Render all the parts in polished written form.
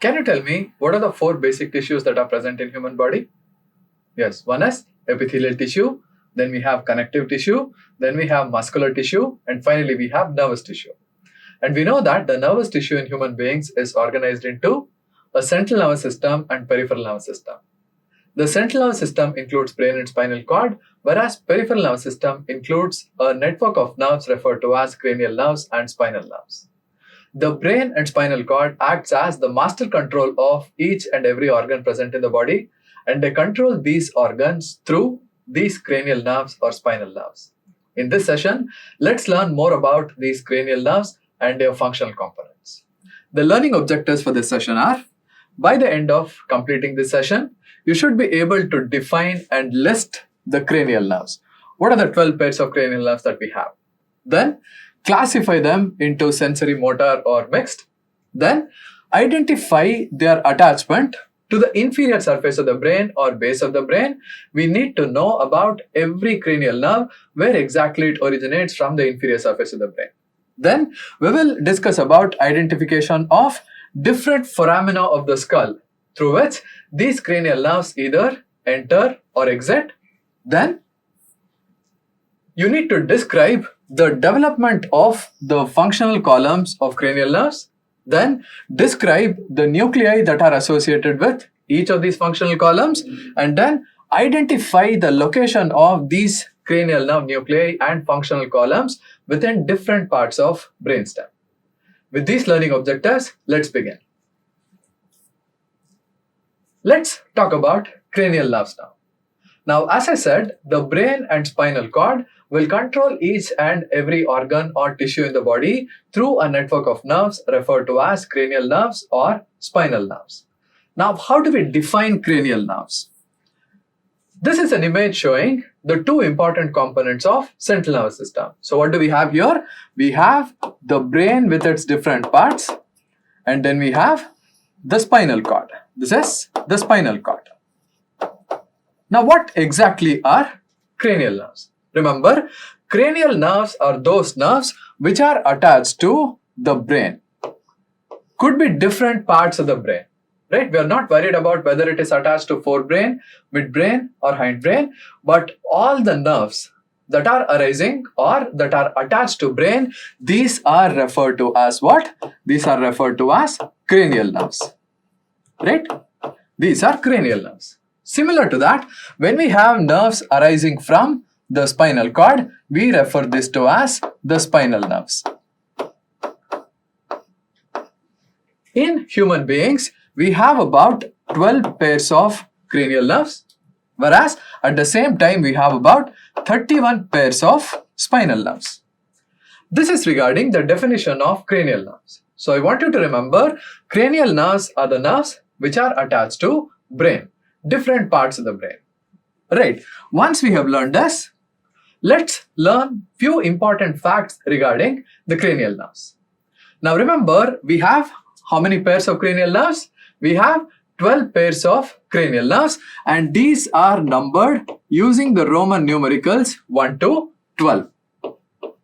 Can you tell me what are the 4 basic tissues that are present in human body? Yes, one is epithelial tissue, then we have connective tissue, then we have muscular tissue, and finally we have nervous tissue. And we know that the nervous tissue in human beings is organized into a central nervous system and peripheral nervous system. The central nervous system includes brain and spinal cord, whereas peripheral nervous system includes a network of nerves referred to as cranial nerves and spinal nerves. The brain and spinal cord acts as the master control of each and every organ present in the body, and they control these organs through these cranial nerves or spinal nerves. In this session, let's learn more about these cranial nerves and their functional components. The learning objectives for this session are, by the end of completing this session, you should be able to define and list the cranial nerves. What are the 12 pairs of cranial nerves that we have? Then, classify them into sensory, motor, or mixed. Then, identify their attachment to the inferior surface of the brain or base of the brain. We need to know about every cranial nerve, where exactly it originates from the inferior surface of the brain. Then, we will discuss about identification of different foramina of the skull, through which these cranial nerves either enter or exit. Then, you need to describe the development of the functional columns of cranial nerves. Then, describe the nuclei that are associated with each of these functional columns, and then identify the location of these cranial nerve nuclei and functional columns within different parts of brainstem. With these learning objectives, let's begin. Let's talk about cranial nerves now. Now, as I said, the brain and spinal cord will control each and every organ or tissue in the body through a network of nerves referred to as cranial nerves or spinal nerves. Now, how do we define cranial nerves? This is an image showing the 2 important components of central nervous system. So what do we have here? We have the brain with its different parts, and then we have the spinal cord. This is the spinal cord. Now, what exactly are cranial nerves? Remember, cranial nerves are those nerves which are attached to the brain. Could be different parts of the brain. Right? We are not worried about whether it is attached to forebrain, midbrain, or hindbrain, but all the nerves that are arising or that are attached to brain, these are referred to as what? These are referred to as cranial nerves. Right? These are cranial nerves. Similar to that, when we have nerves arising from the spinal cord, we refer this to as the spinal nerves. In human beings, we have about 12 pairs of cranial nerves, whereas at the same time we have about 31 pairs of spinal nerves. This is regarding the definition of cranial nerves. So I want you to remember, cranial nerves are the nerves which are attached to brain, different parts of the brain. Right, once we have learned this, let's learn few important facts regarding the cranial nerves. Now remember, we have how many pairs of cranial nerves? We have 12 pairs of cranial nerves, and these are numbered using the Roman numericals 1 to 12.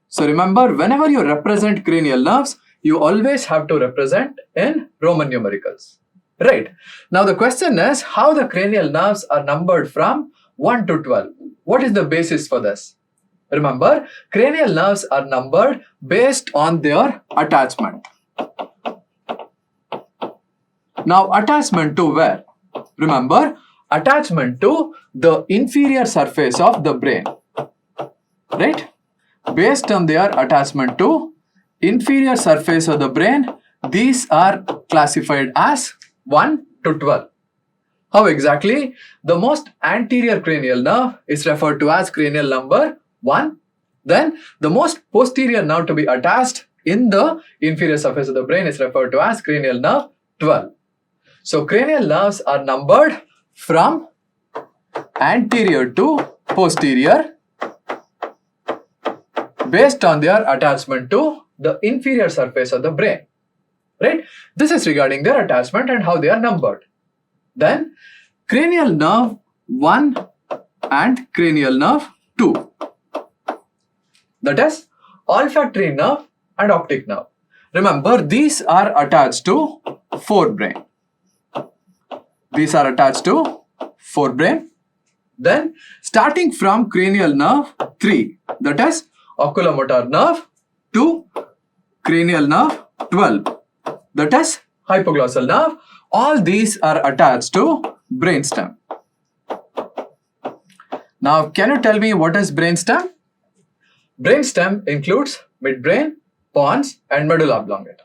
So remember, whenever you represent cranial nerves, you always have to represent in Roman numericals. Right. Now the question is how the cranial nerves are numbered from 1 to 12. What is the basis for this? Remember, cranial nerves are numbered based on their attachment. Now, attachment to where? Remember, attachment to the inferior surface of the brain. Right? Based on their attachment to inferior surface of the brain, these are classified as 1 to 12. How exactly? The most anterior cranial nerve is referred to as cranial number 1. Then, the most posterior nerve to be attached in the inferior surface of the brain is referred to as cranial nerve 12. So, cranial nerves are numbered from anterior to posterior based on their attachment to the inferior surface of the brain. Right? This is regarding their attachment and how they are numbered. Then, cranial nerve 1 and cranial nerve 2. That is, olfactory nerve and optic nerve. Remember, these are attached to forebrain. These are attached to forebrain. Then, starting from cranial nerve 3, that is oculomotor nerve, to cranial nerve 12, that is hypoglossal nerve, all these are attached to brainstem. Now, can you tell me what is brainstem? Brainstem includes midbrain, pons, and medulla oblongata.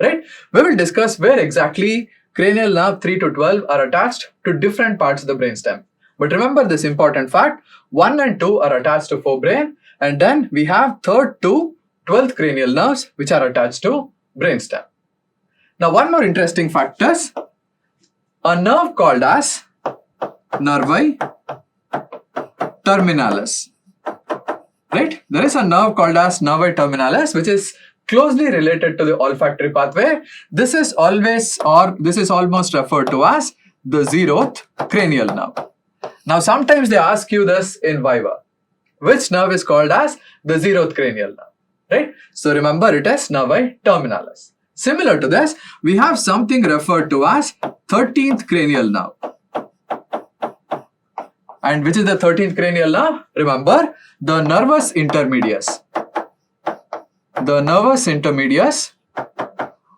Right? We will discuss where exactly cranial nerve 3 to 12 are attached to different parts of the brainstem. But remember this important fact, 1 and 2 are attached to forebrain, and then we have 3rd to 12th cranial nerves which are attached to brainstem. Now, one more interesting fact is a nerve called as nervi terminalis. Right? There is a nerve called as nervi terminalis which is closely related to the olfactory pathway. This is always, or this is almost referred to as the 0th cranial nerve. Now, sometimes they ask you this in Viva. Which nerve is called as the 0th cranial nerve? Right? So, remember it is nervi terminalis. Similar to this, we have something referred to as 13th cranial nerve. And which is the 13th cranial nerve? Remember, the nervus intermedius. The nervus intermedius,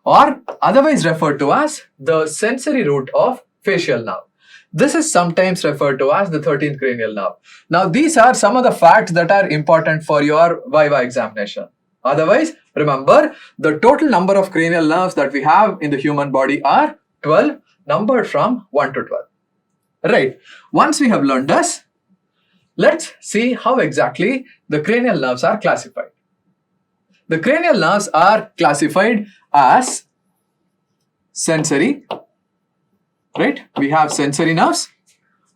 or otherwise referred to as the sensory root of facial nerve. This is sometimes referred to as the 13th cranial nerve. Now, these are some of the facts that are important for your Viva examination. Otherwise, remember, the total number of cranial nerves that we have in the human body are 12, numbered from 1 to 12. Right. Once we have learned this, let's see how exactly the cranial nerves are classified. The cranial nerves are classified as sensory. Right? We have sensory nerves.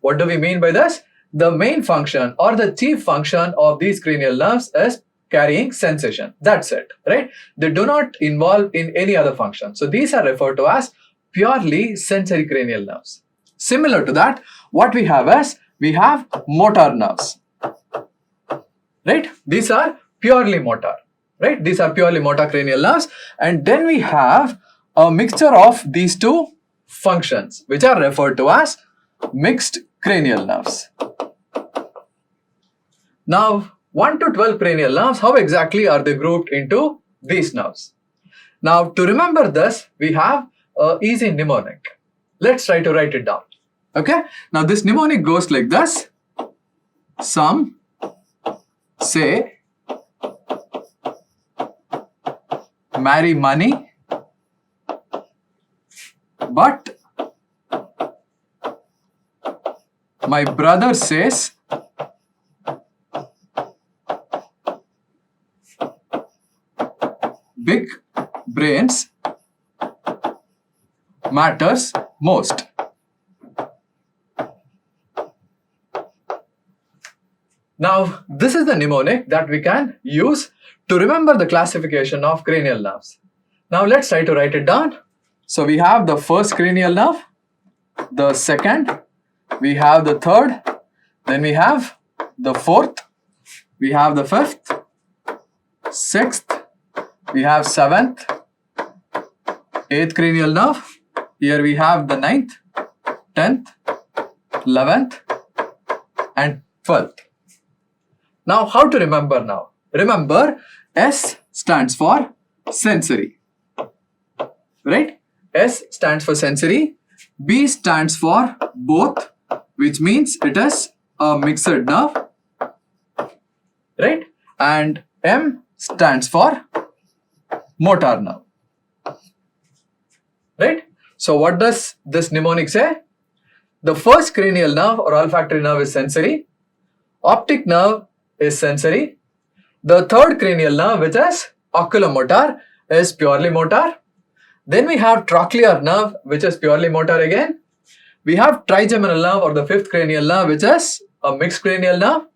What do we mean by this? The main function or the chief function of these cranial nerves is carrying sensation. That's it. Right? They do not involve in any other function. So these are referred to as purely sensory cranial nerves. Similar to that, what we have is, we have motor nerves. Right? These are purely motor. Right? These are purely motor cranial nerves. And then we have a mixture of these two functions, which are referred to as mixed cranial nerves. Now, 1 to 12 cranial nerves, how exactly are they grouped into these nerves? Now, to remember this, we have an easy mnemonic. Let's try to write it down. Okay? Now, this mnemonic goes like this. Some say marry money, but my brother says big brains matters most. Now, this is the mnemonic that we can use to remember the classification of cranial nerves. Now, let's try to write it down. So, we have the first cranial nerve, the second, we have the third, then we have the fourth, we have the fifth, sixth, we have seventh, eighth cranial nerve. Here we have the 9th, 10th, 11th, and 12th. Now, how to remember now? Remember, S stands for sensory. Right? S stands for sensory. B stands for both, which means it is a mixed nerve. Right? And M stands for motor nerve. Right? So, what does this mnemonic say? The first cranial nerve or olfactory nerve is sensory. Optic nerve is sensory. The third cranial nerve, which is oculomotor, is purely motor. Then we have trochlear nerve, which is purely motor again. We have trigeminal nerve or the fifth cranial nerve, which is a mixed cranial nerve.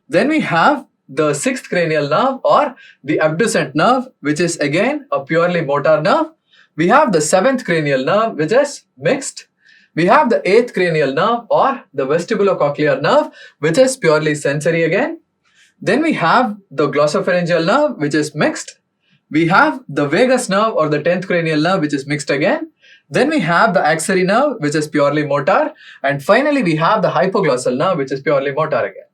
Then we have the sixth cranial nerve or the abducent nerve, which is again a purely motor nerve. We have the seventh cranial nerve, which is mixed. We have the eighth cranial nerve or the vestibulocochlear nerve, which is purely sensory again. Then we have the glossopharyngeal nerve, which is mixed. we have the vagus nerve or the 10th cranial nerve, which is mixed again. Then we have the axillary nerve, which is purely motor. And finally, we have the hypoglossal nerve, which is purely motor again.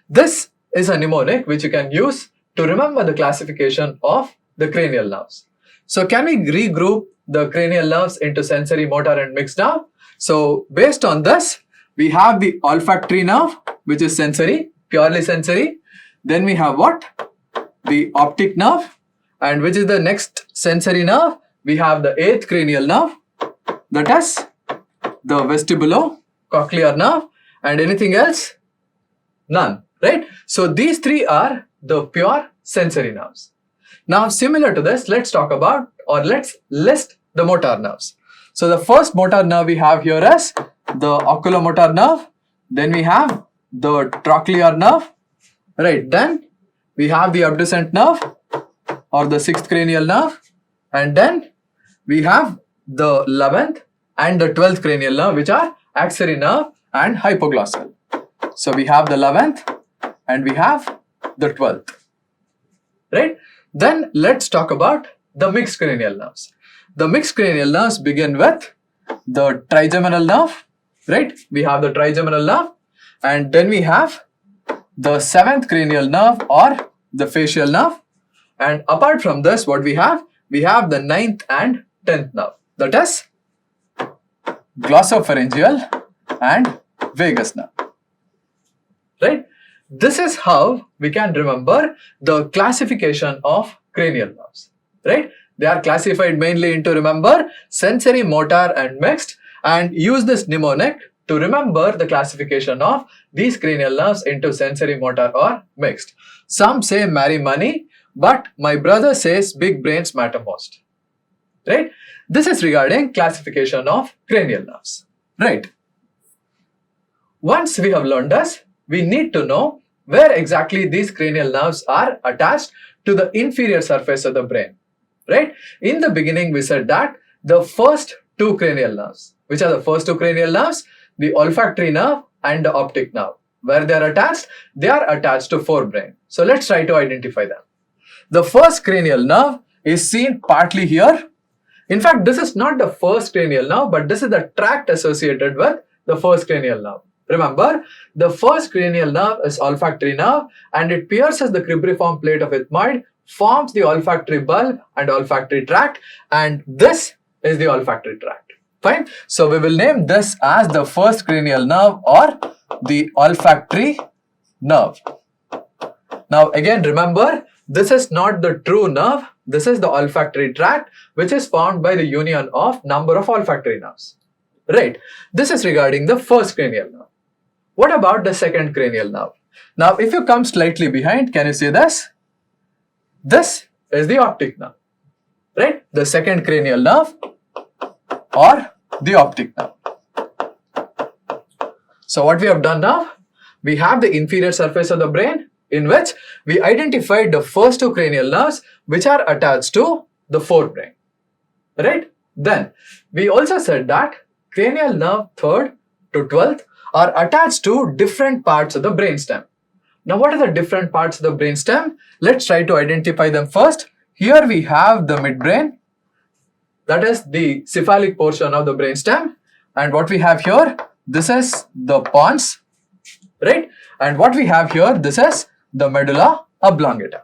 This is a mnemonic which you can use to remember the classification of the cranial nerves. So can we regroup the cranial nerves into sensory, motor and mixed nerve? So based on this, we have the olfactory nerve, which is sensory, purely sensory. Then we have what? The optic nerve. And which is the next sensory nerve? We have the 8th cranial nerve, that is the vestibulocochlear nerve. And anything else? None, right? So these three are the pure sensory nerves. Now similar to this, let's talk about, or let's list the motor nerves. So the first motor nerve we have here is the oculomotor nerve. Then we have the trochlear nerve, right? Then we have the abducent nerve or the 6th cranial nerve. And then we have the 11th and the 12th cranial nerve, which are axillary nerve and hypoglossal. So we have the 11th and we have the 12th, right? Then let's talk about the mixed cranial nerves. The mixed cranial nerves begin with the trigeminal nerve, right? We have the trigeminal nerve, and then we have the 7th cranial nerve or the facial nerve. And apart from this, what we have the 9th and 10th nerve, that is glossopharyngeal and vagus nerve, right? This is how we can remember the classification of cranial nerves, right? They are classified mainly into, remember, sensory, motor and mixed, and use this mnemonic to remember the classification of these cranial nerves into sensory, motor or mixed. Some say marry money, but my brother says big brains matter most, right? This is regarding classification of cranial nerves, right? Once we have learned this, we need to know where exactly these cranial nerves are attached to the inferior surface of the brain, right? In the beginning, we said that the first two cranial nerves, which are the first two cranial nerves, the olfactory nerve and the optic nerve, where they are attached to forebrain. So let's try to identify them. The first cranial nerve is seen partly here. In fact, this is not the first cranial nerve, but this is the tract associated with the first cranial nerve. Remember, the first cranial nerve is olfactory nerve and it pierces the cribriform plate of ethmoid, forms the olfactory bulb and olfactory tract, and this is the olfactory tract. Fine. So we will name this as the first cranial nerve or the olfactory nerve. Now again, remember, this is not the true nerve. This is the olfactory tract, which is formed by the union of number of olfactory nerves. Right. This is regarding the first cranial nerve. What about the second cranial nerve? Now, if you come slightly behind, can you see this? This is the optic nerve, right? The second cranial nerve or the optic nerve. So what we have done now, we have the inferior surface of the brain in which we identified the first two cranial nerves which are attached to the forebrain, right? Then we also said that cranial nerve 3rd to 12th are attached to different parts of the brainstem. Now what are the different parts of the brainstem? Let's try to identify them first. Here we have the midbrain, that is the cephalic portion of the brainstem, and what we have here, this is the pons, right? And what we have here, this is the medulla oblongata.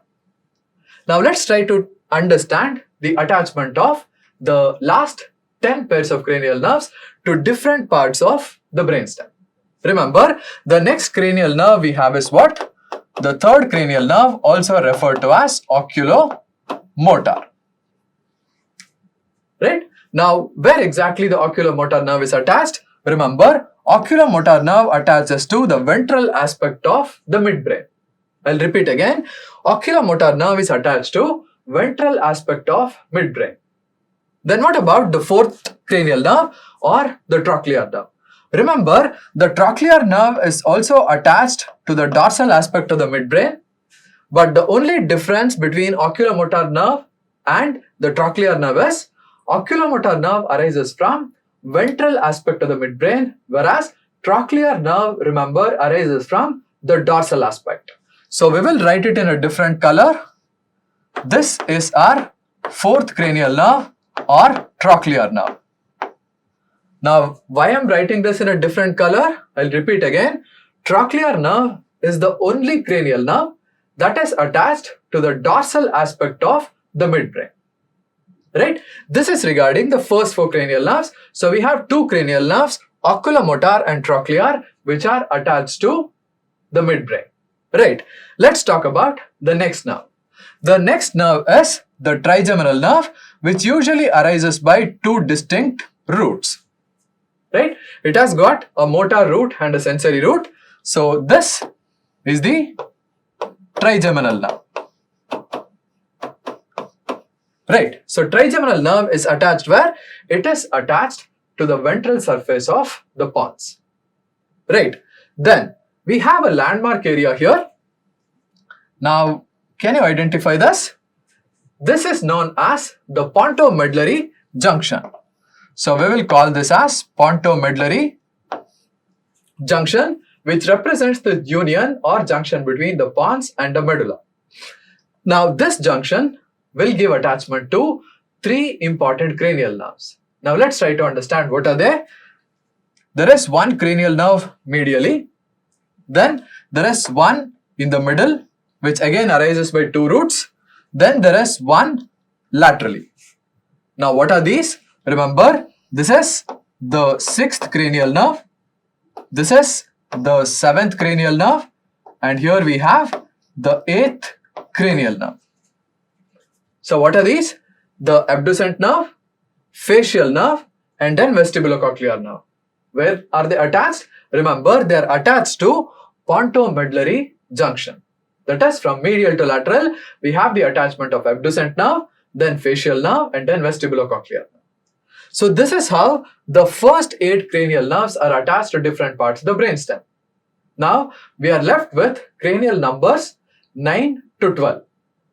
Now let's try to understand the attachment of the last 10 pairs of cranial nerves to different parts of the brainstem. Remember, the next cranial nerve we have is what? The 3rd cranial nerve, also referred to as oculomotor. Right? Now, where exactly the oculomotor nerve is attached? Remember, oculomotor nerve attaches to the ventral aspect of the midbrain. I'll repeat again. Oculomotor nerve is attached to ventral aspect of midbrain. Then what about the 4th cranial nerve or the trochlear nerve? Remember, the trochlear nerve is also attached to the dorsal aspect of the midbrain, but the only difference between oculomotor nerve and the trochlear nerve is oculomotor nerve arises from ventral aspect of the midbrain, whereas trochlear nerve, remember, arises from the dorsal aspect. So we will write it in a different color. This is our fourth cranial nerve or trochlear nerve. Now, why I'm writing this in a different color? I'll repeat again. Trochlear nerve is the only cranial nerve that is attached to the dorsal aspect of the midbrain. Right? This is regarding the first four cranial nerves. So we have two cranial nerves, oculomotor and trochlear, which are attached to the midbrain. Right? Let's talk about the next nerve. The next nerve is the trigeminal nerve, which usually arises by two distinct roots. Right? It has got a motor root and a sensory root. So this is the trigeminal nerve. Right. So trigeminal nerve is attached where? It is attached to the ventral surface of the pons. Right. Then we have a landmark area here. Now, can you identify this? This is known as the pontomedullary junction. So we will call this as pontomedullary junction, which represents the union or junction between the pons and the medulla. Now this junction will give attachment to three important cranial nerves. Now let's try to understand what are they. There is one cranial nerve medially, then there is one in the middle, which again arises by two roots, then there is one laterally. Now what are these? Remember, this is the sixth cranial nerve, this is the seventh cranial nerve, and here we have the eighth cranial nerve. So what are these? The abducent nerve, facial nerve, and then vestibulocochlear nerve. Where are they attached? Remember, they are attached to pontomedullary junction. That is, from medial to lateral, we have the attachment of abducent nerve, then facial nerve, and then vestibulocochlear nerve. So this is how the first 8 cranial nerves are attached to different parts of the brainstem. Now we are left with cranial numbers 9 to 12.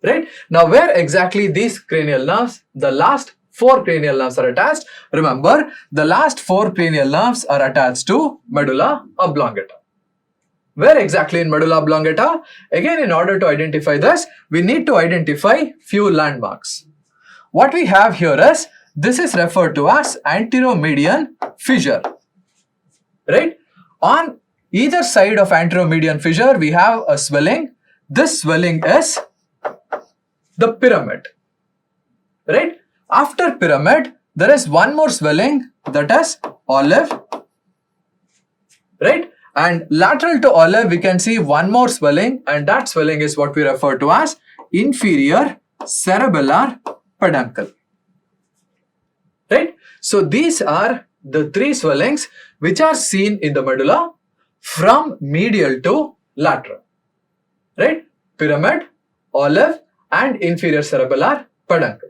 Right? Now where exactly these cranial nerves, the last 4 cranial nerves are attached? Remember, the last 4 cranial nerves are attached to medulla oblongata. Where exactly in medulla oblongata? Again, in order to identify this, we need to identify few landmarks. What we have here is, this is referred to as anteromedian fissure. Right? On either side of anteromedian fissure, we have a swelling. This swelling is the pyramid. Right? After pyramid, there is one more swelling, that is olive. Right? And lateral to olive, we can see one more swelling, and that swelling is what we refer to as inferior cerebellar peduncle. Right? So these are the 3 swellings which are seen in the medulla from medial to lateral. Right? Pyramid, olive, and inferior cerebellar peduncle.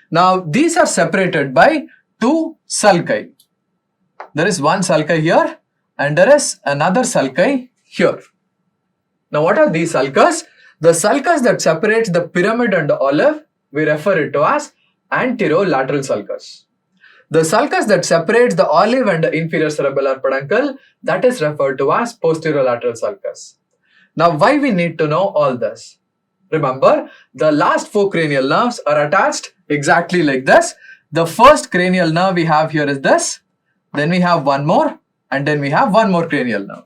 Now these are separated by 2 sulci. There is one sulci here and there is another sulci here. Now what are these sulcus? The sulcus that separates the pyramid and the olive, we refer it to as anterolateral sulcus. The sulcus that separates the olive and the inferior cerebellar peduncle, that is referred to as posterolateral sulcus. Now why we need to know all this? Remember, the last 4 cranial nerves are attached exactly like this. The first cranial nerve we have here is this, then we have one more, and then we have one more cranial nerve.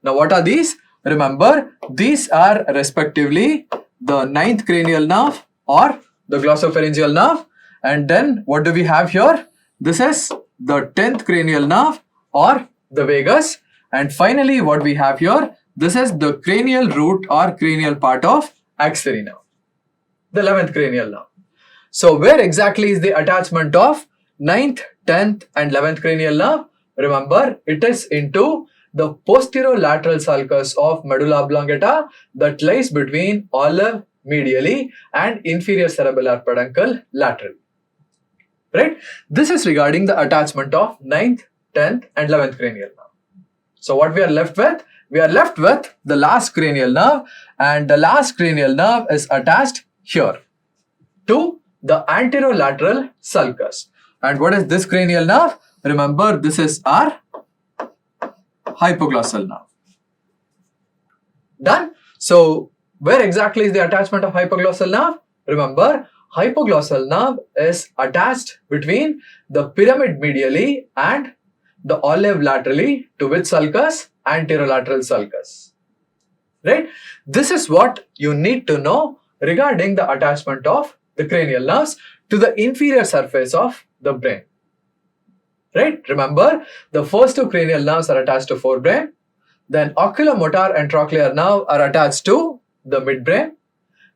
Now what are these? Remember, these are respectively the 9th cranial nerve or the glossopharyngeal nerve, and then what do we have here? This is the 10th cranial nerve or the vagus, and finally what we have here, this is the cranial root or cranial part of axillary nerve, the 11th cranial nerve. So where exactly is the attachment of 9th, 10th and 11th cranial nerve? Remember, it is into the posterolateral sulcus of medulla oblongata that lies between olive medially and inferior cerebellar peduncle laterally. Right? This is regarding the attachment of 9th, 10th and 11th cranial nerve. So what we are left with? We are left with the last cranial nerve, and the last cranial nerve is attached here to the anterolateral sulcus. And what is this cranial nerve? Remember, this is our hypoglossal nerve. Done? So where exactly is the attachment of hypoglossal nerve? Remember, hypoglossal nerve is attached between the pyramid medially and the olive laterally to which sulcus? Anterolateral sulcus. Right? This is what you need to know regarding the attachment of the cranial nerves to the inferior surface of the brain. Right? Remember, the first two cranial nerves are attached to forebrain. Then oculomotor and trochlear nerve are attached to the midbrain.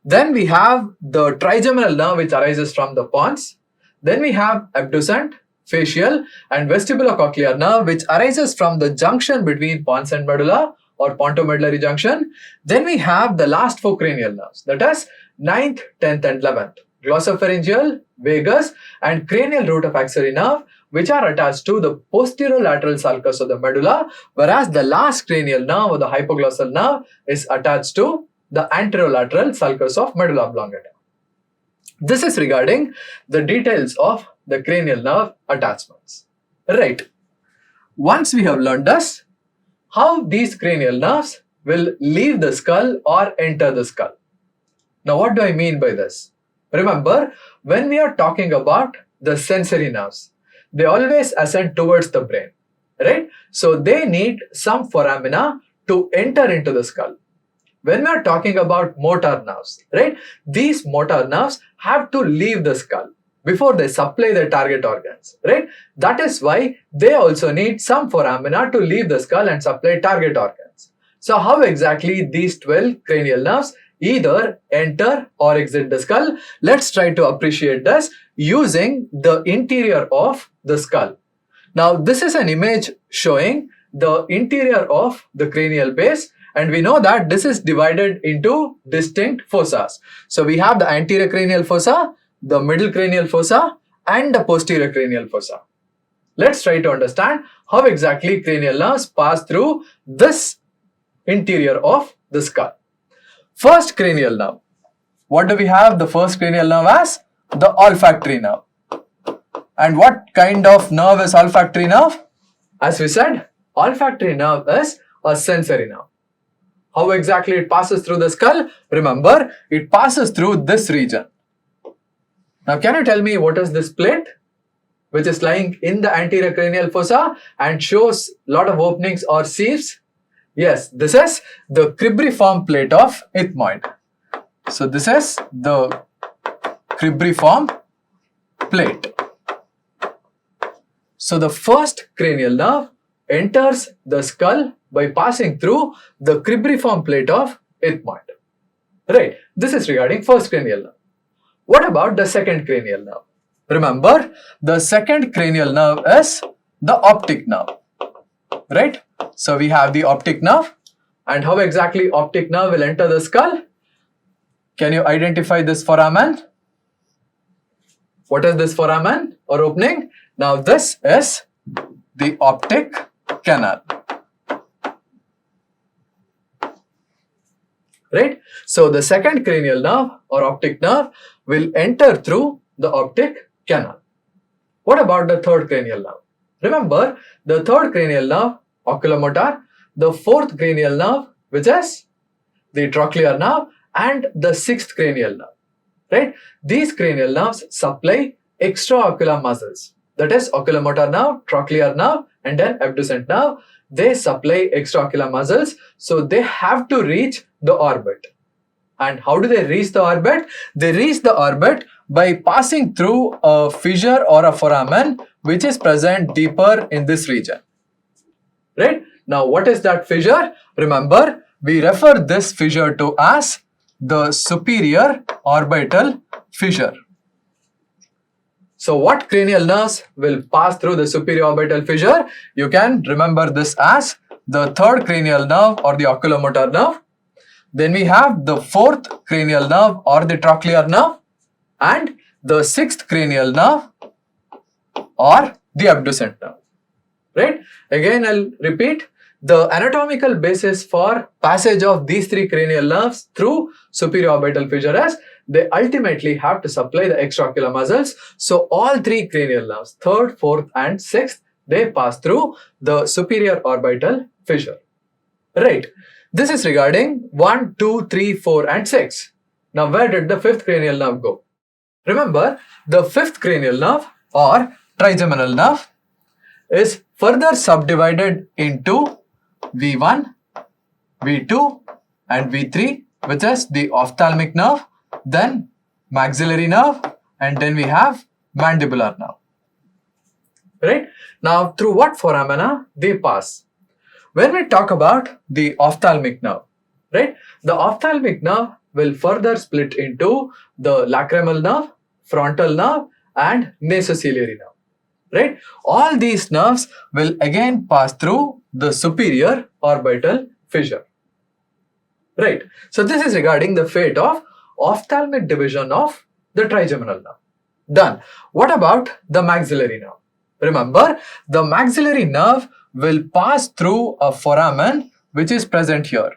Then we have the trigeminal nerve which arises from the pons. Then we have abducent, facial and vestibulocochlear nerve which arises from the junction between pons and medulla or pontomedullary junction. Then we have the last four cranial nerves, that is 9th, 10th and 11th, glossopharyngeal, vagus and cranial root of axillary nerve, which are attached to the posterolateral sulcus of the medulla, whereas the last cranial nerve or the hypoglossal nerve is attached to the anterolateral sulcus of medulla oblongata. This is regarding the details of the cranial nerve attachments. Right. Once we have learned this, how these cranial nerves will leave the skull or enter the skull. Now, what do I mean by this? Remember, when we are talking about the sensory nerves, they always ascend towards the brain, right? So they need some foramina to enter into the skull. When we are talking about motor nerves, right? These motor nerves have to leave the skull before they supply their target organs, right? That is why they also need some foramina to leave the skull and supply target organs. So how exactly these 12 cranial nerves either enter or exit the skull? Let's try to appreciate this using the interior of the skull. Now, this is an image showing the interior of the cranial base, and we know that this is divided into distinct fossas. So we have the anterior cranial fossa, the middle cranial fossa, and the posterior cranial fossa. Let's try to understand how exactly cranial nerves pass through this interior of the skull. First cranial nerve. What do we have the first cranial nerve as? The olfactory nerve. And what kind of nerve is olfactory nerve? As we said, olfactory nerve is a sensory nerve. How exactly it passes through the skull? Remember, it passes through this region. Now, can you tell me what is this plate which is lying in the anterior cranial fossa and shows a lot of openings or sieves? Yes, this is the cribriform plate of ethmoid. So this is the cribriform plate. So the first cranial nerve enters the skull by passing through the cribriform plate of ethmoid. Right, this is regarding first cranial nerve. What about the second cranial nerve? Remember, the second cranial nerve is the optic nerve. Right? So we have the optic nerve. And how exactly optic nerve will enter the skull? Can you identify this foramen? What is this foramen or opening? Now this is the optic canal. Right? So the second cranial nerve or optic nerve will enter through the optic canal. What about the third cranial nerve? Remember, the third cranial nerve, oculomotor, the fourth cranial nerve, which is the trochlear nerve, and the sixth cranial nerve. Right? These cranial nerves supply extraocular muscles. That is oculomotor nerve, trochlear nerve, and then abducent nerve. They supply extraocular muscles, so they have to reach the orbit. And how do they reach the orbit? They reach the orbit by passing through a fissure or a foramen which is present deeper in this region. Right? Now, what is that fissure? Remember, we refer this fissure to as the superior orbital fissure. So, what cranial nerves will pass through the superior orbital fissure? You can remember this as the third cranial nerve or the oculomotor nerve. Then we have the fourth cranial nerve or the trochlear nerve and the sixth cranial nerve or the abducent nerve. Right? Again, I'll repeat. The anatomical basis for passage of these three cranial nerves through superior orbital fissure is they ultimately have to supply the extraocular muscles. So all three cranial nerves, third, fourth and sixth, they pass through the superior orbital fissure. Right. This is regarding 1, 2, 3, 4 and 6. Now, where did the fifth cranial nerve go? Remember, the fifth cranial nerve or trigeminal nerve is further subdivided into V1, V2 and V3, which is the ophthalmic nerve, then maxillary nerve, and then we have mandibular nerve. Right? Now, through what foramina they pass? When we talk about the ophthalmic nerve, right? The ophthalmic nerve will further split into the lacrimal nerve, frontal nerve, and nasociliary nerve. Right? All these nerves will again pass through the superior orbital fissure. Right? So this is regarding the fate of ophthalmic division of the trigeminal nerve. Done. What about the maxillary nerve? Remember, the maxillary nerve will pass through a foramen which is present here.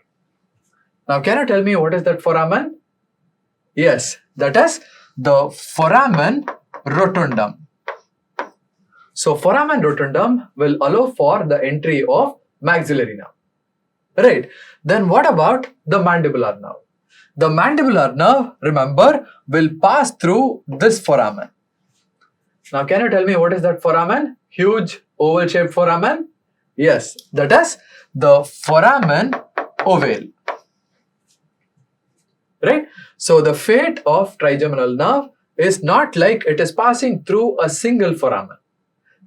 Now, can you tell me what is that foramen? Yes, that is the foramen rotundum. So, foramen rotundum will allow for the entry of maxillary nerve. Right. Then what about the mandibular nerve? The mandibular nerve, remember, will pass through this foramen. Now, can you tell me what is that foramen? Huge oval-shaped foramen? Yes, that is the foramen ovale. Right? So, the fate of trigeminal nerve is not like it is passing through a single foramen.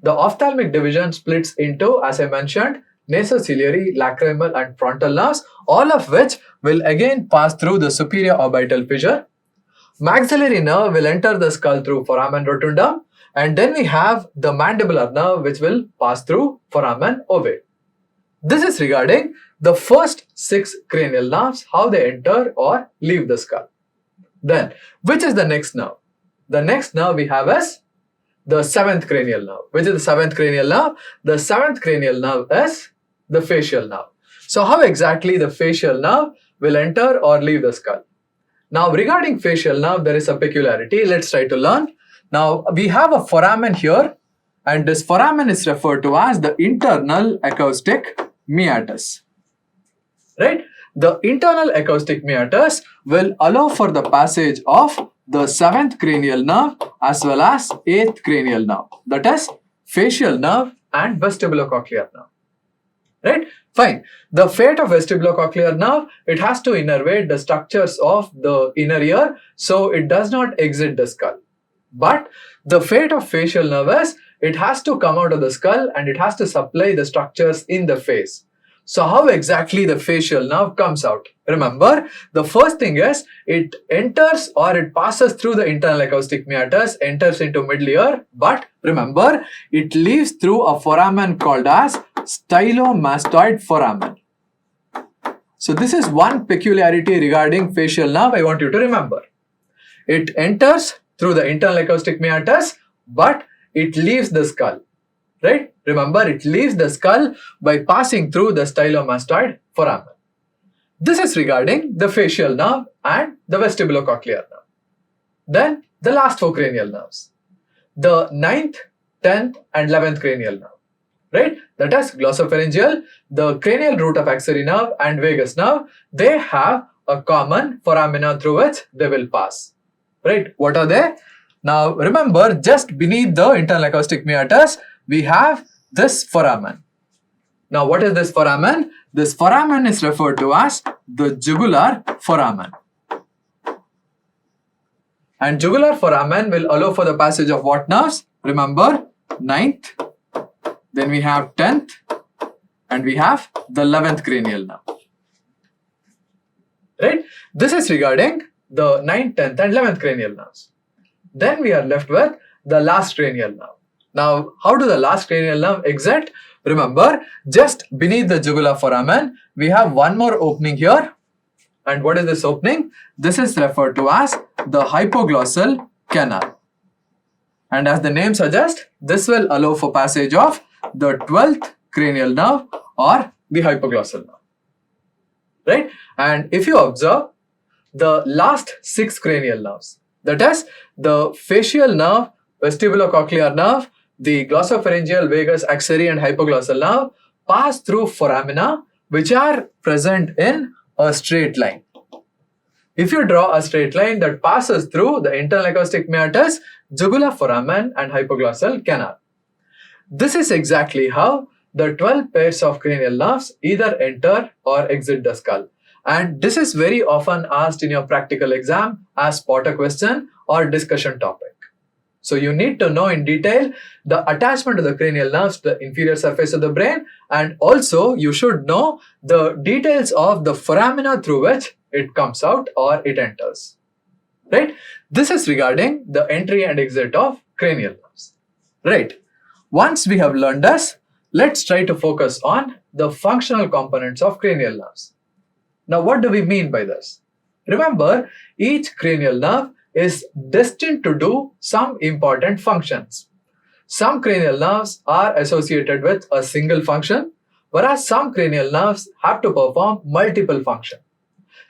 The ophthalmic division splits into, as I mentioned, nasociliary, lacrimal and frontal nerves, all of which will again pass through the superior orbital fissure. Maxillary nerve will enter the skull through foramen rotundum, and then we have the mandibular nerve which will pass through foramen ovale. This is regarding the first 6 cranial nerves, how they enter or leave the skull. Then, which is the next nerve? The next nerve we have is the 7th cranial nerve. Which is the 7th cranial nerve? The 7th cranial nerve is the facial nerve. So, how exactly the facial nerve will enter or leave the skull? Now, regarding facial nerve, there is a peculiarity. Let's try to learn. Now, we have a foramen here, and this foramen is referred to as the internal acoustic meatus. Right? The internal acoustic meatus will allow for the passage of the 7th cranial nerve as well as 8th cranial nerve. That is facial nerve and vestibulocochlear nerve. Right? Fine. The fate of vestibulocochlear nerve, it has to innervate the structures of the inner ear, so it does not exit the skull. But the fate of facial nerve is, it has to come out of the skull and it has to supply the structures in the face. So how exactly the facial nerve comes out? Remember, the first thing is, it enters or it passes through the internal acoustic meatus, enters into middle ear, but remember, it leaves through a foramen called as stylomastoid foramen. So this is one peculiarity regarding facial nerve I want you to remember. It enters through the internal acoustic meatus, but it leaves the skull. Right? Remember, it leaves the skull by passing through the stylomastoid foramen. This is regarding the facial nerve and the vestibulocochlear nerve. Then the last 4 cranial nerves. The 9th, 10th and 11th cranial nerve. Right? That is glossopharyngeal, the cranial root of axillary nerve and vagus nerve. They have a common foramina through which they will pass. Right? What are they? Now remember, just beneath the internal acoustic meatus, we have this foramen. Now what is this foramen? This foramen is referred to as the jugular foramen. And jugular foramen will allow for the passage of what nerves? Remember, 9th, then we have 10th, and we have the 11th cranial nerve. Right? This is regarding the 9th, 10th and 11th cranial nerves. Then we are left with the last cranial nerve. Now, how do the last cranial nerve exit? Remember, just beneath the jugular foramen, we have one more opening here. And what is this opening? This is referred to as the hypoglossal canal. And as the name suggests, this will allow for passage of the 12th cranial nerve or the hypoglossal nerve. Right? And if you observe, the last 6 cranial nerves, that is the facial nerve, vestibulocochlear nerve, the glossopharyngeal, vagus, axillary and hypoglossal nerve pass through foramina which are present in a straight line. If you draw a straight line that passes through the internal acoustic meatus, jugular foramen and hypoglossal canal. This is exactly how the 12 pairs of cranial nerves either enter or exit the skull. And this is very often asked in your practical exam as spotter question or discussion topic. So you need to know in detail the attachment to the cranial nerves to the inferior surface of the brain, and also you should know the details of the foramina through which it comes out or it enters. Right? This is regarding the entry and exit of cranial nerves. Right. Once we have learned this, let's try to focus on the functional components of cranial nerves. Now, what do we mean by this? Remember, each cranial nerve is destined to do some important functions. Some cranial nerves are associated with a single function, whereas some cranial nerves have to perform multiple functions.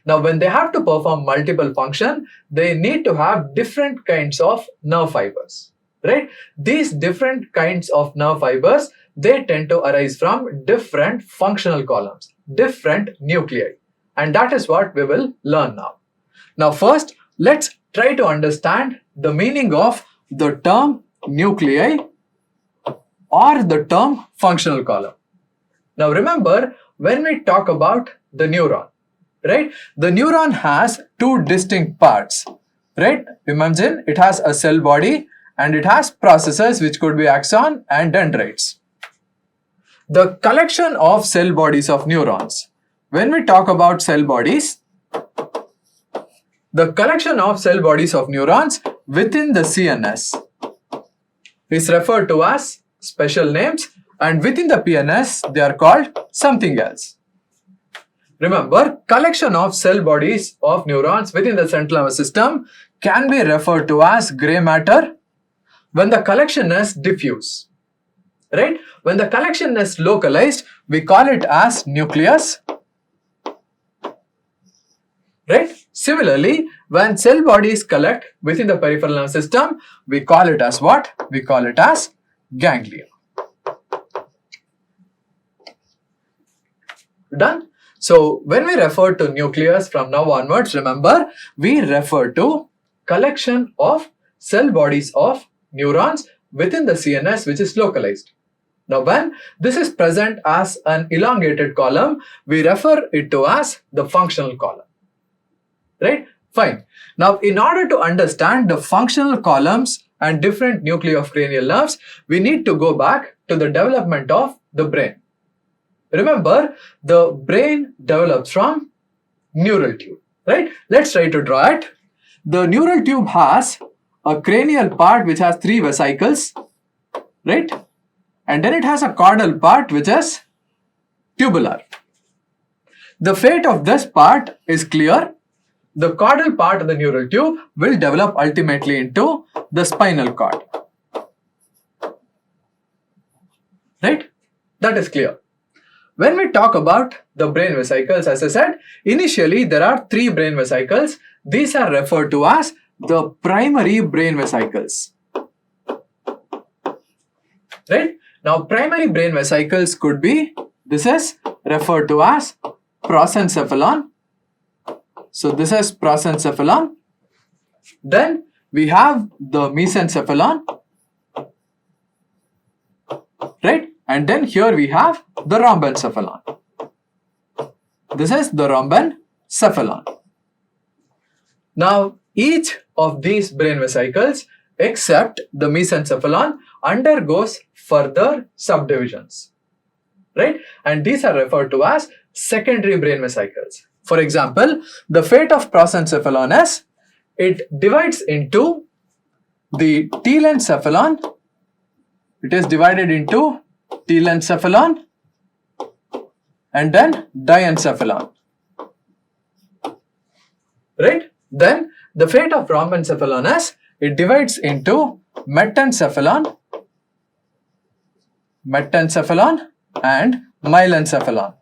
Now, when they have to perform multiple functions, they need to have different kinds of nerve fibers, right? These different kinds of nerve fibers, they tend to arise from different functional columns, different nuclei. And that is what we will learn now. Now, first, let's try to understand the meaning of the term nuclei or the term functional column. Now remember, when we talk about the neuron, right? The neuron has two distinct parts, right? Imagine it has a cell body and it has processes which could be axon and dendrites. The collection of cell bodies of neurons. When we talk about cell bodies, the collection of cell bodies of neurons within the CNS is referred to as special names, and within the PNS they are called something else. Remember, collection of cell bodies of neurons within the central nervous system can be referred to as gray matter when the collection is diffuse. Right? When the collection is localized, we call it as nucleus. Right? Similarly, when cell bodies collect within the peripheral nervous system, we call it as what? We call it as ganglia. Done? So, when we refer to nucleus from now onwards, remember, we refer to collection of cell bodies of neurons within the CNS which is localized. Now, when this is present as an elongated column, we refer it to as the functional column. Right? Fine. Now, in order to understand the functional columns and different nuclei of cranial nerves, we need to go back to the development of the brain. Remember, the brain develops from neural tube, right? Let's try to draw it. The neural tube has a cranial part which has 3 vesicles, right? And then it has a caudal part which is tubular. The fate of this part is clear. The caudal part of the neural tube will develop ultimately into the spinal cord. Right? That is clear. When we talk about the brain vesicles, as I said, initially there are 3 brain vesicles. These are referred to as the primary brain vesicles. Right? Now, primary brain vesicles could be, this is referred to as prosencephalon. So, this is prosencephalon. Then we have the mesencephalon. Right? And then here we have the rhombencephalon. This is the rhombencephalon. Now, each of these brain vesicles except the mesencephalon undergoes further subdivisions. Right? And these are referred to as secondary brain vesicles. For example, the fate of prosencephalon is it divides into the telencephalon. It is divided into telencephalon and then diencephalon. Right? Then the fate of rhombencephalon is it divides into metencephalon and myelencephalon.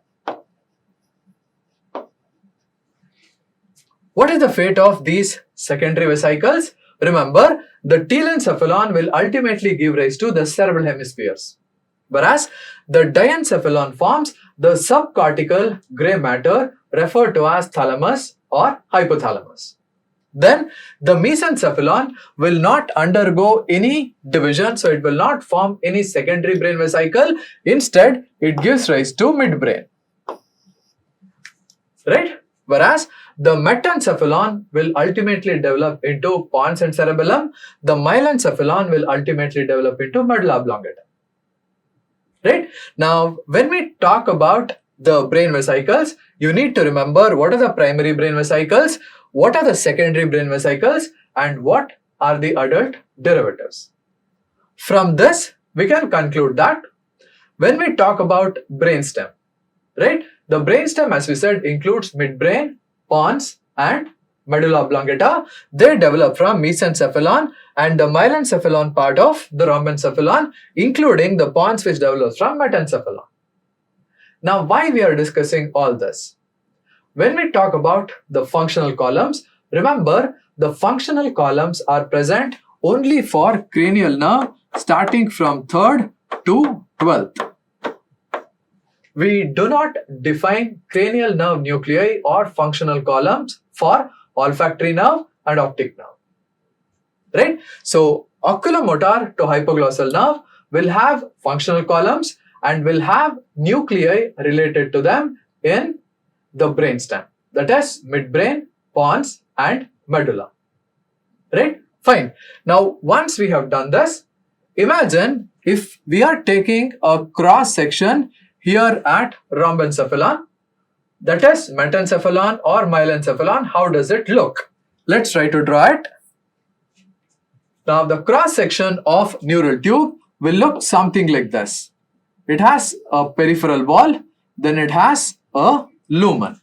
What is the fate of these secondary vesicles? Remember, the telencephalon will ultimately give rise to the cerebral hemispheres, whereas the diencephalon forms the subcortical gray matter referred to as thalamus or hypothalamus. Then the mesencephalon will not undergo any division, so it will not form any secondary brain vesicle. Instead, it gives rise to midbrain. Right? Whereas the metencephalon will ultimately develop into pons and cerebellum. The myelencephalon will ultimately develop into medulla oblongata. Right? Now, when we talk about the brain vesicles, you need to remember what are the primary brain vesicles, what are the secondary brain vesicles, and what are the adult derivatives. From this, we can conclude that when we talk about brainstem, right? The brainstem, as we said, includes midbrain, pons, and medulla oblongata. They develop from mesencephalon and the myelencephalon part of the rhombencephalon, including the pons which develops from metencephalon. Now, why we are discussing all this? When we talk about the functional columns, remember the functional columns are present only for cranial nerve starting from 3rd to 12th. We do not define cranial nerve nuclei or functional columns for olfactory nerve and optic nerve. Right? So, oculomotor to hypoglossal nerve will have functional columns and will have nuclei related to them in the brainstem. That is midbrain, pons, and medulla. Right? Fine. Now, once we have done this, imagine if we are taking a cross section here at rhombencephalon, that is metencephalon or myelencephalon, how does it look? Let's try to draw it. Now, the cross section of neural tube will look something like this. It has a peripheral wall, then it has a lumen.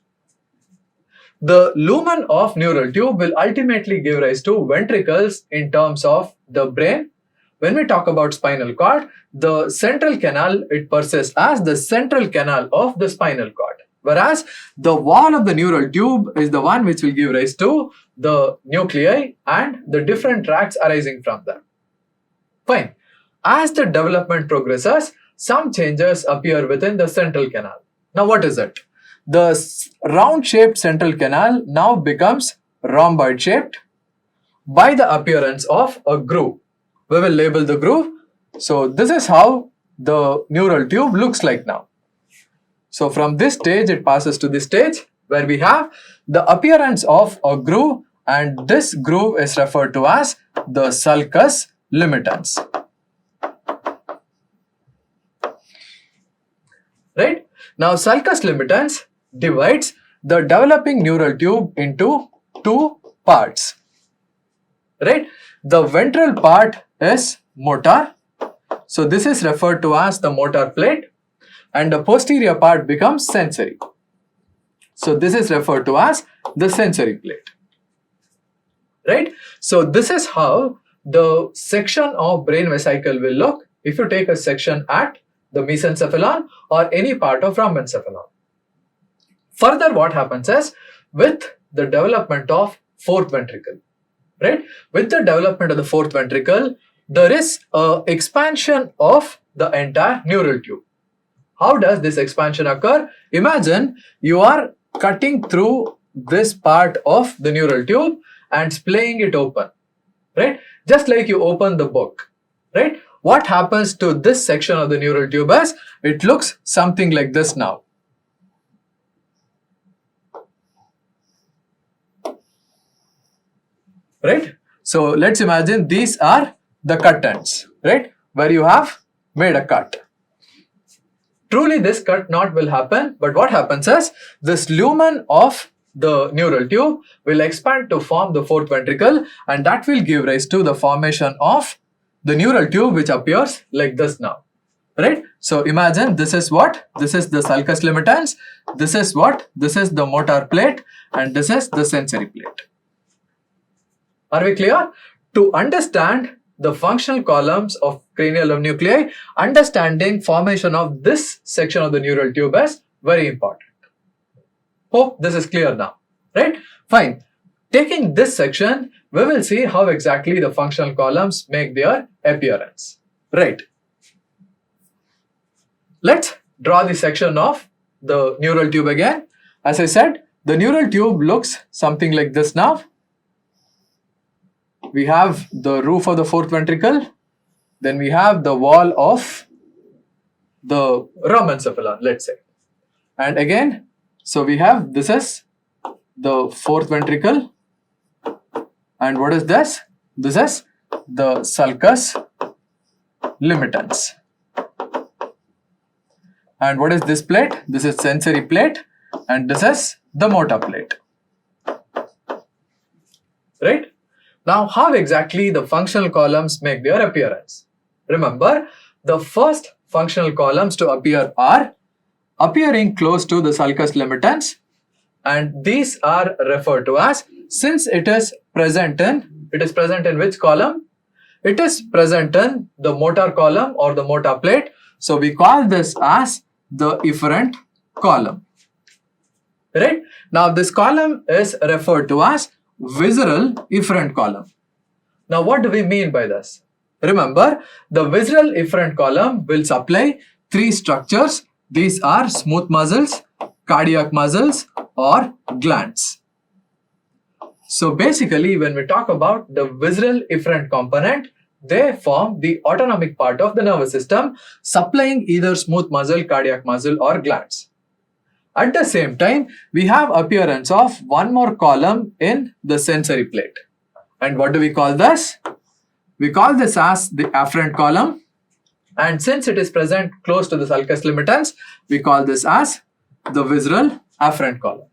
The lumen of neural tube will ultimately give rise to ventricles in terms of the brain. When we talk about spinal cord, the central canal, it persists as the central canal of the spinal cord. Whereas the wall of the neural tube is the one which will give rise to the nuclei and the different tracts arising from them. Fine. As the development progresses, some changes appear within the central canal. Now, what is it? The round-shaped central canal now becomes rhomboid-shaped by the appearance of a groove. We will label the groove. So, this is how the neural tube looks like now. So, from this stage, it passes to this stage where we have the appearance of a groove, and this groove is referred to as the sulcus limitans. Right? Now, sulcus limitans divides the developing neural tube into two parts. Right? The ventral part is motor. So, this is referred to as the motor plate, and the posterior part becomes sensory. So, this is referred to as the sensory plate. Right? So, this is how the section of brain vesicle will look if you take a section at the mesencephalon or any part of rhombencephalon. Further, what happens is with the development of fourth ventricle, right? With the development of the fourth ventricle, there is an expansion of the entire neural tube. How does this expansion occur? Imagine you are cutting through this part of the neural tube and splaying it open, right? Just like you open the book, right? What happens to this section of the neural tube is it looks something like this now. Right? So let's imagine these are the cut ends, right? Where you have made a cut. Truly this cut not will happen, but what happens is this lumen of the neural tube will expand to form the fourth ventricle, and that will give rise to the formation of the neural tube, which appears like this now, right? So imagine this is what? This is the sulcus limitans. This is what? This is the motor plate, and this is the sensory plate. Are we clear? To understand the functional columns of cranial nerve nuclei, understanding formation of this section of the neural tube is very important. Hope this is clear now, right? Fine. Taking this section, we will see how exactly the functional columns make their appearance. Right. Let's draw the section of the neural tube again. As I said, The neural tube looks something like this now. We have the roof of the fourth ventricle, then we have the wall of the rhomencephalon, let's say. And again, so we have, this is the fourth ventricle. And what is this? This is the sulcus limitans. And what is this plate? This is sensory plate, and this is the motor plate. Right? Now, how exactly the functional columns make their appearance? Remember, the first functional columns to appear are appearing close to the sulcus limitans, and these are referred to as, since it is present in which column? It is present in the motor column or the motor plate. So we call this as the efferent column. Right? Now this column is referred to as visceral efferent column. Now what do we mean by this? Remember, the visceral efferent column will supply three structures. These are smooth muscles, cardiac muscles, or glands. So basically, when we talk about the visceral efferent component, they form the autonomic part of the nervous system, supplying either smooth muscle, cardiac muscle, or glands. At the same time, we have appearance of one more column in the sensory plate. And what do we call this? We call this as the afferent column. And since it is present close to the sulcus limitans, we call this as the visceral afferent column.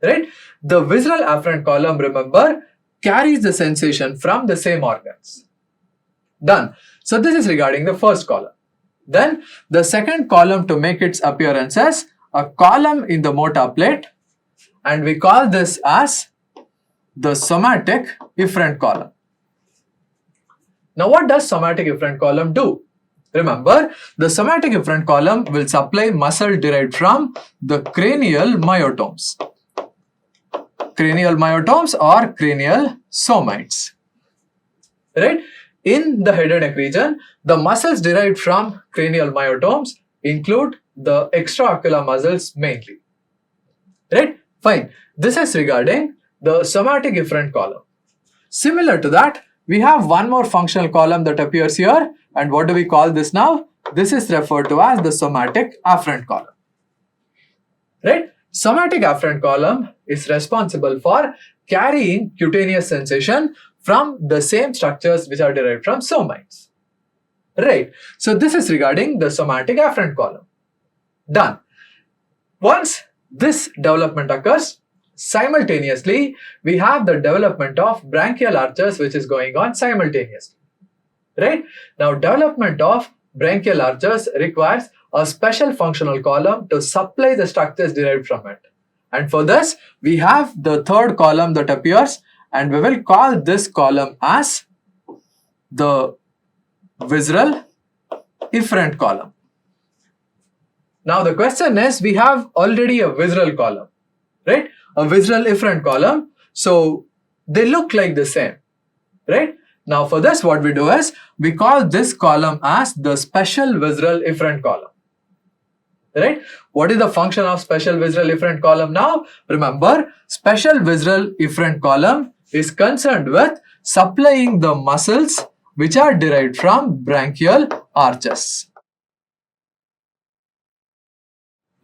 Right? The visceral afferent column, remember, carries the sensation from the same organs. Done. So this is regarding the first column. Then the second column to make its appearance is a column in the motor plate, and we call this as the somatic efferent column. Now what does somatic efferent column do? Remember, the somatic efferent column will supply muscle derived from the cranial myotomes. Cranial myotomes or cranial somites. Right? In the head and neck region, the muscles derived from cranial myotomes include the extraocular muscles mainly. Right? Fine. This is regarding the somatic efferent column. Similar to that, we have one more functional column that appears here, and what do we call this now? This is referred to as the somatic afferent column. Right? Somatic afferent column is responsible for carrying cutaneous sensation from the same structures which are derived from somites. Right. So this is regarding the somatic afferent column. Done. Once this development occurs, simultaneously we have the development of branchial arches which is going on simultaneously. Right. Now development of branchial arches requires a special functional column to supply the structures derived from it. And for this, we have the third column that appears, and we will call this column as the visceral efferent column. Now the question is, we have already a visceral column, right? A visceral efferent column. So they look like the same, right? Now for this, what we do is, we call this column as the special visceral efferent column. Right? What is the function of special visceral efferent column now? Remember, special visceral efferent column is concerned with supplying the muscles which are derived from branchial arches.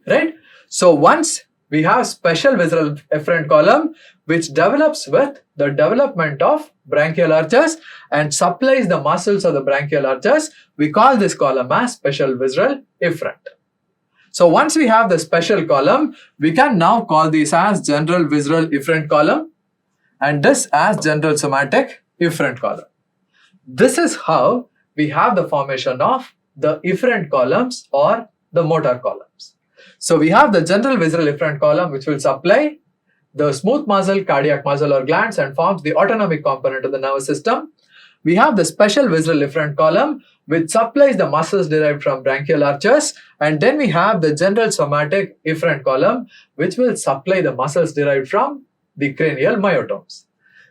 Right? So once we have special visceral efferent column which develops with the development of branchial arches and supplies the muscles of the branchial arches, we call this column as special visceral efferent. So once we have the special column, we can now call this as general visceral efferent column and this as general somatic efferent column. This is how we have the formation of the efferent columns or the motor columns. So we have the general visceral efferent column which will supply the smooth muscle, cardiac muscle or glands and forms the autonomic component of the nervous system. We have the special visceral efferent column which supplies the muscles derived from branchial arches, and then we have the general somatic efferent column which will supply the muscles derived from the cranial myotomes.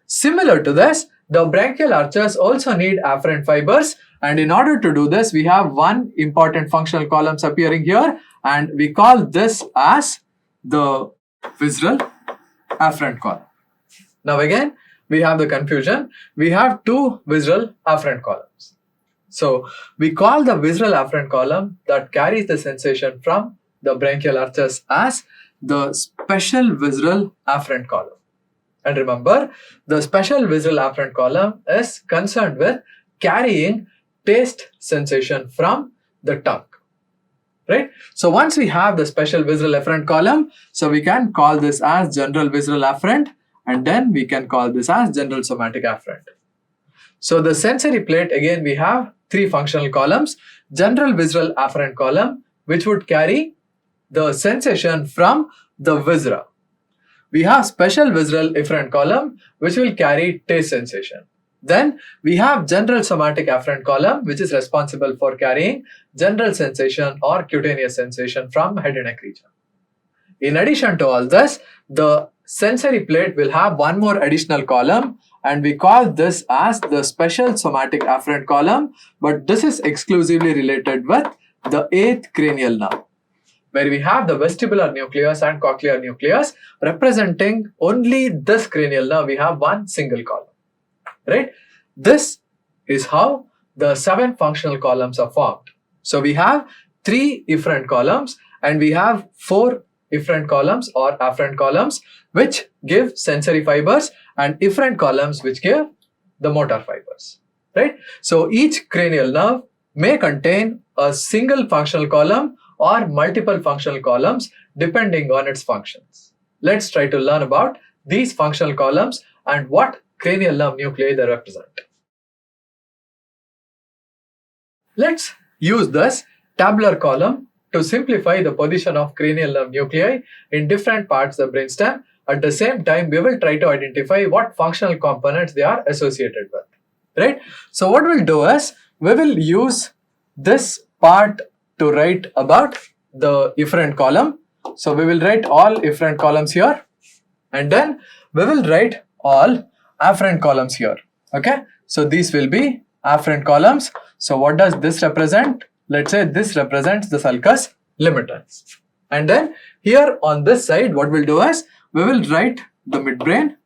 Similar to this, the branchial arches also need afferent fibers, and in order to do this, we have one important functional columns appearing here, and we call this as the visceral afferent column. Now again, we have the confusion. We have two visceral afferent columns. So we call the visceral afferent column that carries the sensation from the branchial arches as the special visceral afferent column. And remember, the special visceral afferent column is concerned with carrying taste sensation from the tongue. Right? So once we have the special visceral afferent column, so we can call this as general visceral afferent, and then we can call this as general somatic afferent. So the sensory plate, again, we have three functional columns. General visceral afferent column, which would carry the sensation from the viscera. We have special visceral efferent column, which will carry taste sensation. Then we have general somatic afferent column, which is responsible for carrying general sensation or cutaneous sensation from head and neck region. In addition to all this, the sensory plate will have one more additional column, and we call this as the special somatic afferent column, but this is exclusively related with the 8th cranial nerve, where we have the vestibular nucleus and cochlear nucleus representing only this cranial nerve. We have one single column. Right? This is how the 7 functional columns are formed. So we have 3 efferent columns and we have 4 efferent columns or afferent columns which give sensory fibers, and efferent columns which give the motor fibers. Right? So each cranial nerve may contain a single functional column or multiple functional columns depending on its functions. Let's try to learn about these functional columns and what cranial nerve nuclei they represent. Let's use this tabular column to simplify the position of cranial nerve nuclei in different parts of the brainstem. At the same time, we will try to identify what functional components they are associated with. Right? So what we'll do is, we will use this part to write about the efferent column. So we will write all efferent columns here, and then we will write all afferent columns here. Okay, so these will be afferent columns. So what does this represent? Let's say this represents the sulcus limitans. And then here on this side, what we'll do is, we will write the midbrain,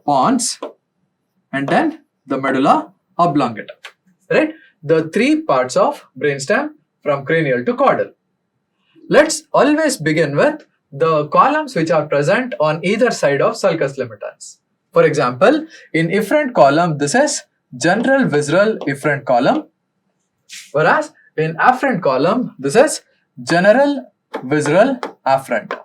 pons, and then the medulla oblongata. Right? The 3 parts of brainstem from cranial to caudal. Let's always begin with the columns which are present on either side of sulcus limitans. For example, in efferent column, this is general visceral efferent column, whereas in afferent column, this is general visceral afferent.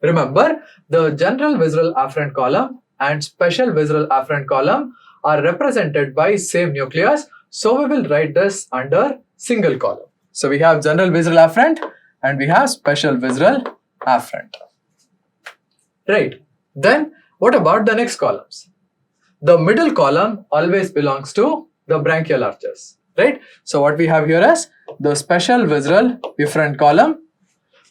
Remember, the general visceral afferent column and special visceral afferent column are represented by same nucleus, so we will write this under single column. So we have general visceral afferent and we have special visceral afferent. Right. Then what about the next columns? The middle column always belongs to the branchial arches. Right. So what we have here is the special visceral efferent column.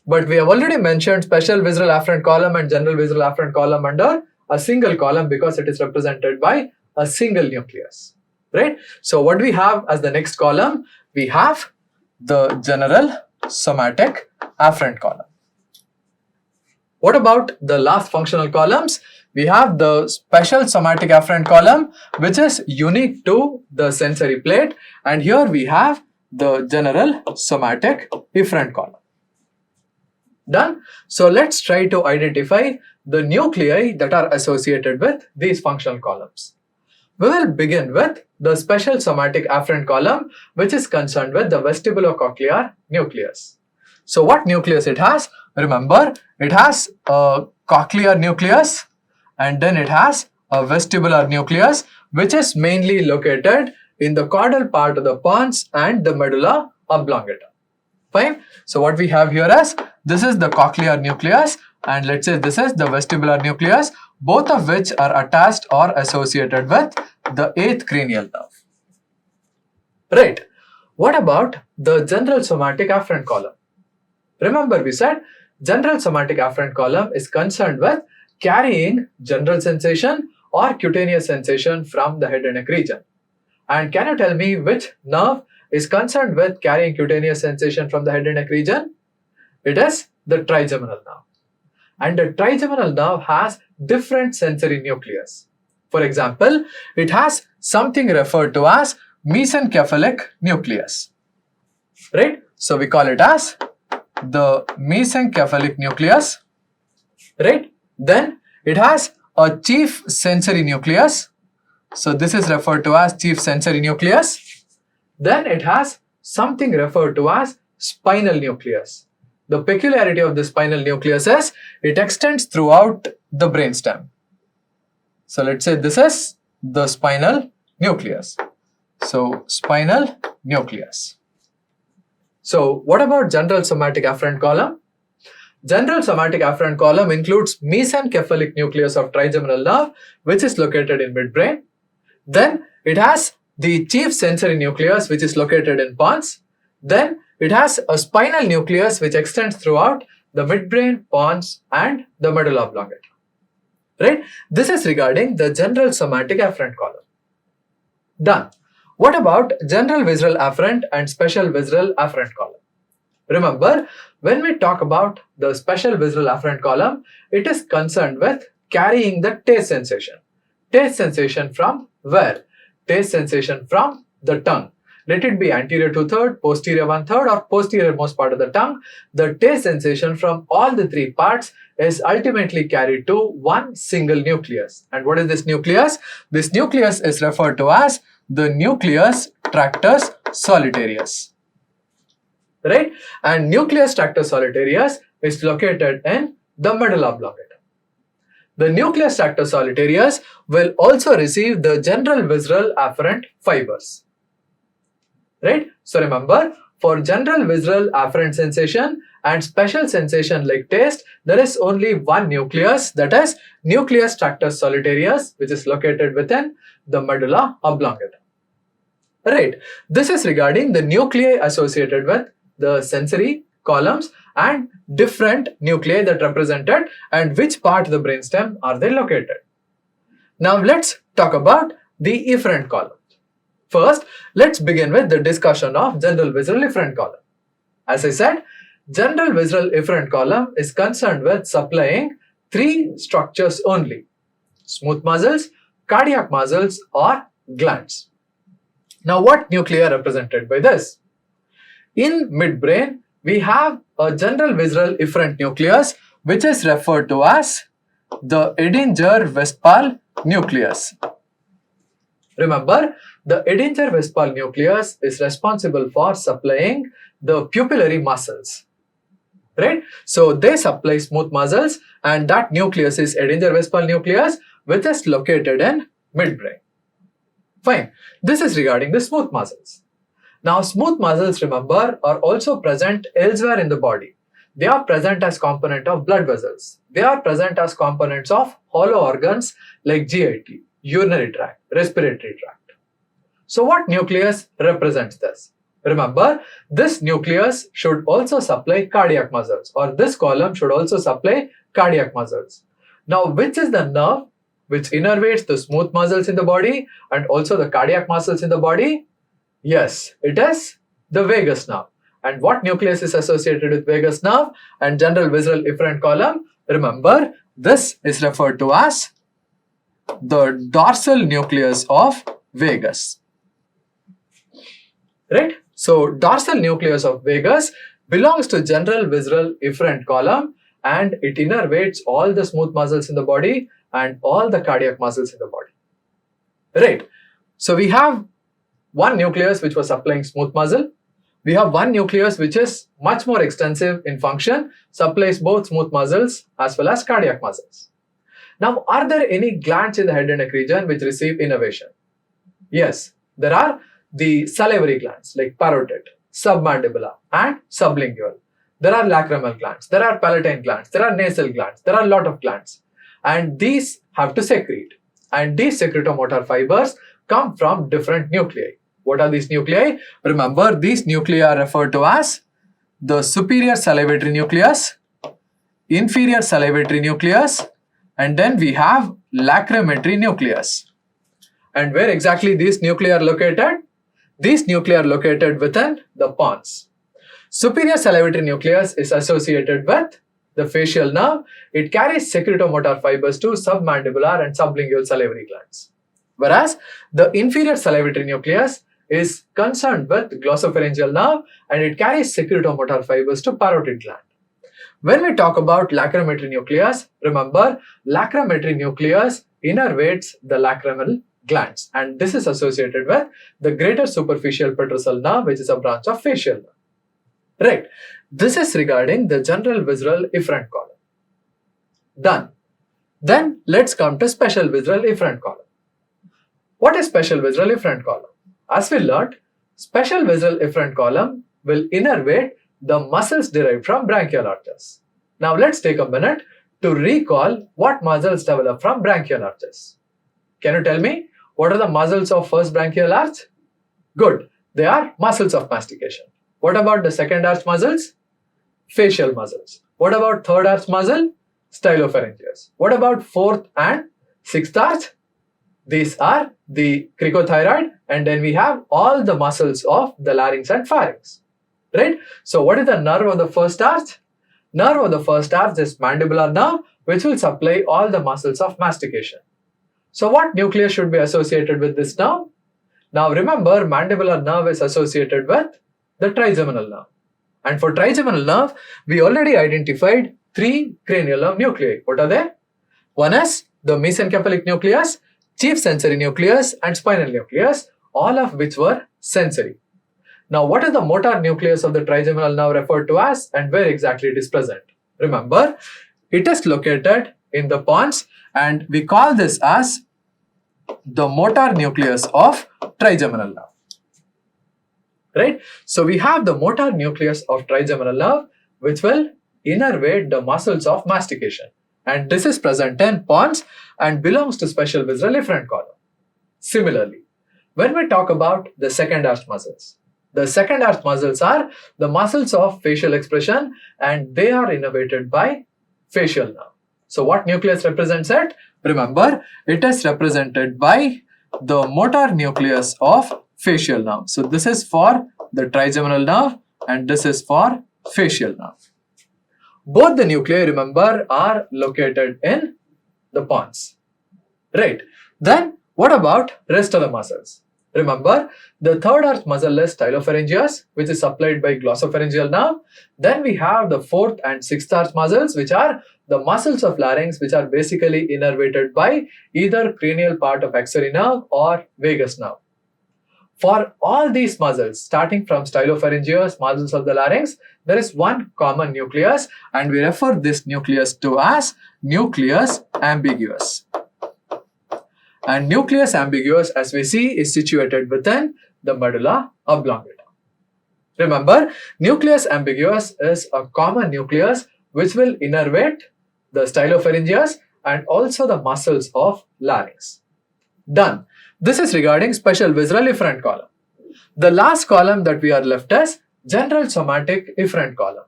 But we have already mentioned special visceral afferent column and general visceral afferent column under a single column because it is represented by a single nucleus. Right? So what we have as the next column, we have the general somatic afferent column. What about the last functional columns? We have the special somatic afferent column, which is unique to the sensory plate, and here we have the general somatic efferent column. Done? So let's try to identify the nuclei that are associated with these functional columns. We will begin with the special somatic afferent column, which is concerned with the vestibulocochlear nucleus. So what nucleus it has? Remember, it has a cochlear nucleus and then it has a vestibular nucleus, which is mainly located in the caudal part of the pons and the medulla oblongata. Fine. So what we have here is, this is the cochlear nucleus and let's say this is the vestibular nucleus, both of which are attached or associated with the 8th cranial nerve. Right. What about the general somatic afferent column? Remember, we said general somatic afferent column is concerned with carrying general sensation or cutaneous sensation from the head and neck region. And can you tell me which nerve is concerned with carrying cutaneous sensation from the head and neck region? It is the trigeminal nerve. And the trigeminal nerve has different sensory nucleus. For example, it has something referred to as mesencephalic nucleus. Right? So we call it as the mesencephalic nucleus. Right? Then it has a chief sensory nucleus. So this is referred to as chief sensory nucleus. Then it has something referred to as spinal nucleus. The peculiarity of the spinal nucleus is it extends throughout the brainstem. So let's say this is the spinal nucleus. So spinal nucleus. So what about general somatic afferent column? General somatic afferent column includes mesencephalic nucleus of trigeminal nerve, which is located in midbrain. Then it has the chief sensory nucleus, which is located in pons. Then it has a spinal nucleus which extends throughout the midbrain, pons, and the medulla oblongata. Right? This is regarding the general somatic afferent column. Done. What about general visceral afferent and special visceral afferent column? Remember, when we talk about the special visceral afferent column, it is concerned with carrying the taste sensation. Taste sensation from where? Taste sensation from the tongue. Let it be anterior 2/3, posterior 1/3, or posterior most part of the tongue. The taste sensation from all the three parts is ultimately carried to one single nucleus. And what is this nucleus? This nucleus is referred to as the nucleus tractus solitarius. Right? And nucleus tractus solitarius is located in the medulla oblongata. The nucleus tractus solitarius will also receive the general visceral afferent fibers. Right? So remember, for general visceral afferent sensation and special sensation like taste, there is only one nucleus, that is nucleus tractus solitarius, which is located within the medulla oblongata. Right? This is regarding the nuclei associated with the sensory columns and different nuclei that represented and which part of the brainstem are they located. Now let's talk about the efferent column. First, let's begin with the discussion of general visceral efferent column. As I said, general visceral efferent column is concerned with supplying three structures only: smooth muscles, cardiac muscles, or glands. Now, what nuclei are represented by this? In midbrain, we have a general visceral efferent nucleus, which is referred to as the Edinger-Westphal nucleus. Remember, the Edinger-Westphal nucleus is responsible for supplying the pupillary muscles. Right? So they supply smooth muscles, and that nucleus is Edinger-Westphal nucleus, which is located in midbrain. Fine. This is regarding the smooth muscles. Now, smooth muscles, remember, are also present elsewhere in the body. They are present as component of blood vessels. They are present as components of hollow organs like GIT, urinary tract, respiratory tract. So what nucleus represents this? Remember, this nucleus should also supply cardiac muscles, or this column should also supply cardiac muscles. Now, which is the nerve which innervates the smooth muscles in the body and also the cardiac muscles in the body? Yes, it is the vagus nerve. And what nucleus is associated with vagus nerve and general visceral efferent column? Remember, this is referred to as the dorsal nucleus of vagus. Right? So, dorsal nucleus of vagus belongs to general visceral efferent column, and it innervates all the smooth muscles in the body and all the cardiac muscles in the body. Right? So, we have one nucleus which was supplying smooth muscle. We have one nucleus which is much more extensive in function, supplies both smooth muscles as well as cardiac muscles. Now, are there any glands in the head and neck region which receive innervation? Yes, there are the salivary glands like parotid, submandibular, and sublingual. There are lacrimal glands, there are palatine glands, there are nasal glands, there are a lot of glands. And these have to secrete. And these secretomotor fibers come from different nuclei. What are these nuclei? Remember, these nuclei are referred to as the superior salivatory nucleus, inferior salivatory nucleus, and then we have lacrimatory nucleus. And where exactly these nuclei are located? These nuclei are located within the pons. Superior salivatory nucleus is associated with the facial nerve, it carries secretomotor fibers to submandibular and sublingual salivary glands. Whereas the inferior salivary nucleus is concerned with glossopharyngeal nerve and it carries secretomotor fibers to parotid gland. When we talk about lacrimetal nucleus, remember lacrimetal nucleus innervates the lacrimal glands and this is associated with the greater superficial petrosal nerve, which is a branch of facial nerve. Right. This is regarding the general visceral efferent column. Done. Then let's come to special visceral efferent column. What is special visceral efferent column? As we learnt, special visceral efferent column will innervate the muscles derived from branchial arches. Now let's take a minute to recall what muscles develop from branchial arches. Can you tell me what are the muscles of first branchial arch? Good. They are muscles of mastication. What about the second arch muscles? Facial muscles. What about third arch muscle? Stylopharyngeus. What about fourth and sixth arch? These are the cricothyroid, and then we have all the muscles of the larynx and pharynx. Right? So what is the nerve of the first arch? Nerve of the first arch is mandibular nerve, which will supply all the muscles of mastication. So what nucleus should be associated with this nerve? Now remember, mandibular nerve is associated with the trigeminal nerve. And for trigeminal nerve, we already identified 3 cranial nerve nuclei. What are they? One is the mesencephalic nucleus, chief sensory nucleus, and spinal nucleus, all of which were sensory. Now, what is the motor nucleus of the trigeminal nerve referred to as and where exactly it is present? Remember, it is located in the pons and we call this as the motor nucleus of trigeminal nerve. Right? So we have the motor nucleus of trigeminal nerve which will innervate the muscles of mastication. And this is present in pons and belongs to special visceral efferent column. Similarly, when we talk about the second arch muscles, the second arch muscles are the muscles of facial expression and they are innervated by facial nerve. So what nucleus represents it? Remember, it is represented by the motor nucleus of facial nerve. So this is for the trigeminal nerve and this is for facial nerve. Both the nuclei, remember, are located in the pons. Right. Then what about rest of the muscles? Remember, the third arch muscle is stylopharyngeus, which is supplied by glossopharyngeal nerve. Then we have the fourth and sixth arch muscles, which are the muscles of larynx, which are basically innervated by either cranial part of axillary nerve or vagus nerve. For all these muscles, starting from stylopharyngeus, muscles of the larynx, there is one common nucleus and we refer this nucleus to as nucleus ambiguus. And nucleus ambiguus, as we see, is situated within the medulla oblongata. Remember, nucleus ambiguus is a common nucleus which will innervate the stylopharyngeus and also the muscles of larynx. Done. This is regarding special visceral efferent column. The last column that we are left is general somatic efferent column.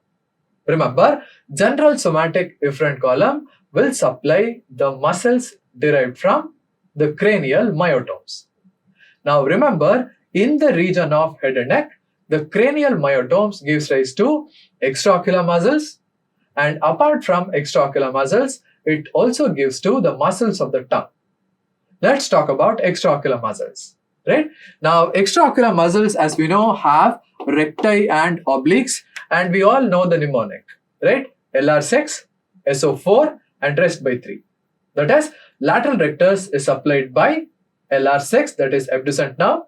Remember, general somatic efferent column will supply the muscles derived from the cranial myotomes. Now remember, in the region of head and neck, the cranial myotomes gives rise to extraocular muscles, and apart from extraocular muscles, it also gives to the muscles of the tongue. Let's talk about extraocular muscles. Right? Now, extraocular muscles, as we know, have recti and obliques, and we all know the mnemonic, right? LR6, SO4, and rest by 3. That is, lateral rectus is supplied by LR6, that is abducent nerve.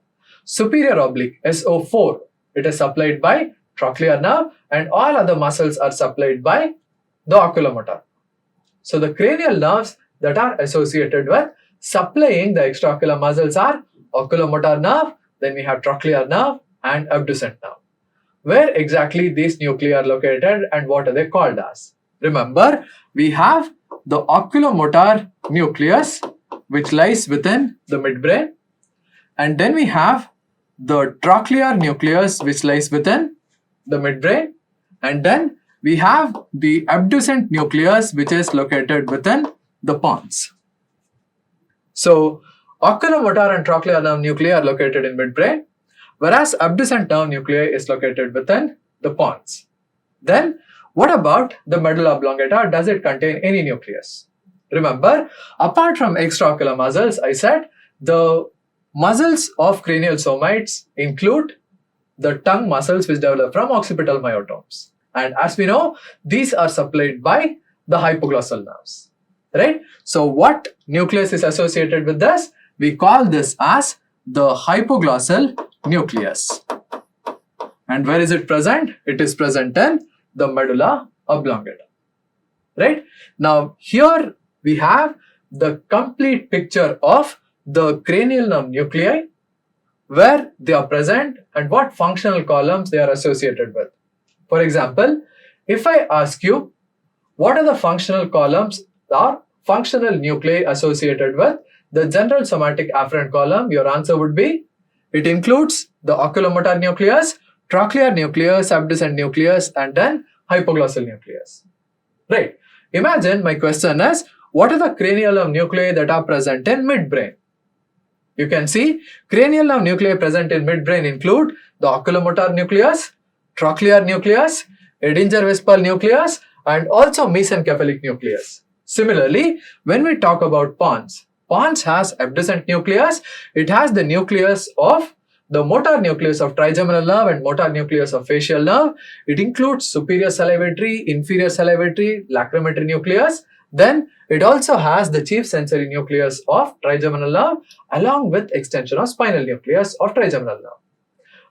Superior oblique, SO4, it is supplied by trochlear nerve, and all other muscles are supplied by the oculomotor. So the cranial nerves that are associated with supplying the extraocular muscles are oculomotor nerve, then we have trochlear nerve and abducent nerve. Where exactly these nuclei are located and what are they called as? Remember, we have the oculomotor nucleus which lies within the midbrain, and then we have the trochlear nucleus which lies within the midbrain, and then we have the abducent nucleus which is located within the pons. So oculomotor and trochlear nerve nuclei are located in midbrain, whereas abducent nerve nuclei is located within the pons. Then What about the medulla oblongata? Does it contain any nucleus? Remember, apart from extraocular muscles, I said the muscles of cranial somites include the tongue muscles which develop from occipital myotomes. And as we know, these are supplied by the hypoglossal nerves. Right? So what nucleus is associated with this? We call this as the hypoglossal nucleus. And where is it present? It is present in the medulla oblongata. Right? Now here we have the complete picture of the cranial nerve nuclei, where they are present and what functional columns they are associated with. For example, if I ask you, what are the functional columns or functional nuclei associated with the general somatic afferent column, your answer would be, it includes the oculomotor nucleus, trochlear nucleus, abducent nucleus, and then hypoglossal nucleus. Right. Imagine my question is, what are the cranial nerve nuclei that are present in midbrain? You can see cranial nerve nuclei present in midbrain include the oculomotor nucleus, trochlear nucleus, Edinger-Westphal nucleus, and also mesencephalic nucleus. Similarly, when we talk about pons, pons has abducent nucleus. It has the nucleus of the motor nucleus of trigeminal nerve and motor nucleus of facial nerve. It includes superior salivatory, inferior salivatory, lacrimotory nucleus. Then it also has the chief sensory nucleus of trigeminal nerve along with extension of spinal nucleus of trigeminal nerve.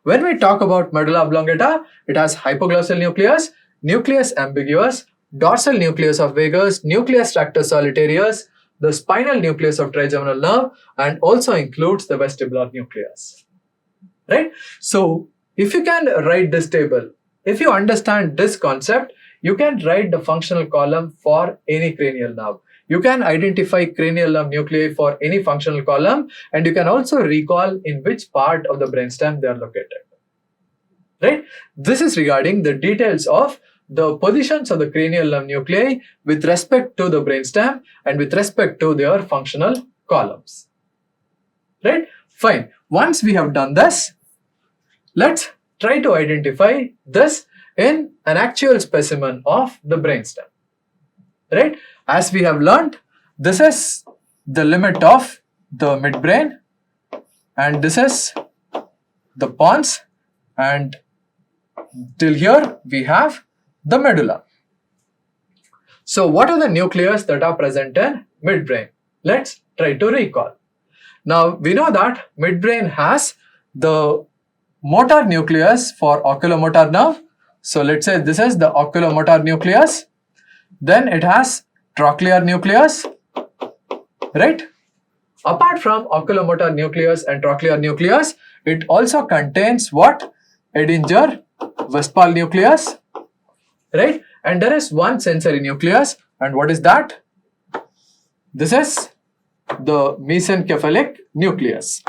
When we talk about medulla oblongata, it has hypoglossal nucleus, nucleus ambiguous, dorsal nucleus of vagus, nucleus tractus solitarius, the spinal nucleus of trigeminal nerve, and also includes the vestibular nucleus. Right? So, if you can write this table, if you understand this concept, you can write the functional column for any cranial nerve. You can identify cranial nerve nuclei for any functional column, and you can also recall in which part of the brainstem they are located. Right? This is regarding the details of the positions of the cranial nerve nuclei with respect to the brainstem and with respect to their functional columns. Right? Fine. Once we have done this, let's try to identify this in an actual specimen of the brainstem. Right? As we have learned, this is the limit of the midbrain, and this is the pons, and till here we have the medulla. So what are the nucleus that are present in midbrain? Let's try to recall. Now we know that midbrain has the motor nucleus for oculomotor nerve. So let's say this is the oculomotor nucleus. Then it has trochlear nucleus, right? Apart from oculomotor nucleus and trochlear nucleus, it also contains what? Edinger-Westphal nucleus, right? And there is one sensory nucleus, and what is that? This is the mesencephalic nucleus,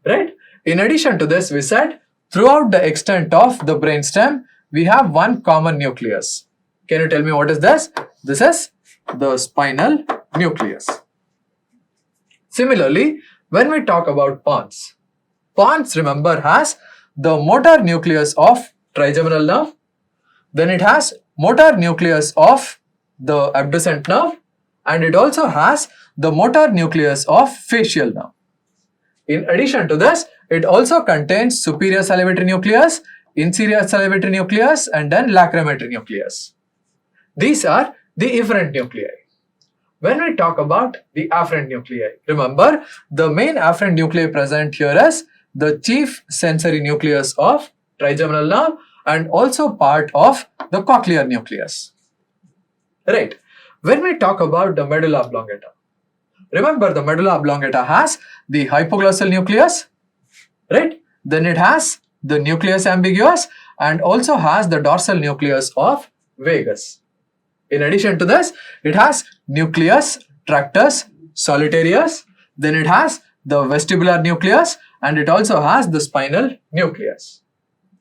right? In addition to this, we said throughout the extent of the brainstem, we have one common nucleus. Can you tell me what is this? This is the spinal nucleus. Similarly, when we talk about pons, pons, remember, has the motor nucleus of trigeminal nerve, then it has motor nucleus of the abducent nerve, and it also has the motor nucleus of facial nerve. In addition to this, it also contains superior salivatory nucleus, inferior salivatory nucleus, and then lacrimotory nucleus. These are the efferent nuclei. When we talk about the afferent nuclei, remember the main afferent nuclei present here is the chief sensory nucleus of trigeminal nerve and also part of the cochlear nucleus. Right. When we talk about the medulla oblongata, remember the medulla oblongata has the hypoglossal nucleus, right? Then it has the nucleus ambiguous and also has the dorsal nucleus of vagus. In addition to this, it has nucleus tractus solitarius, then it has the vestibular nucleus, and it also has the spinal nucleus,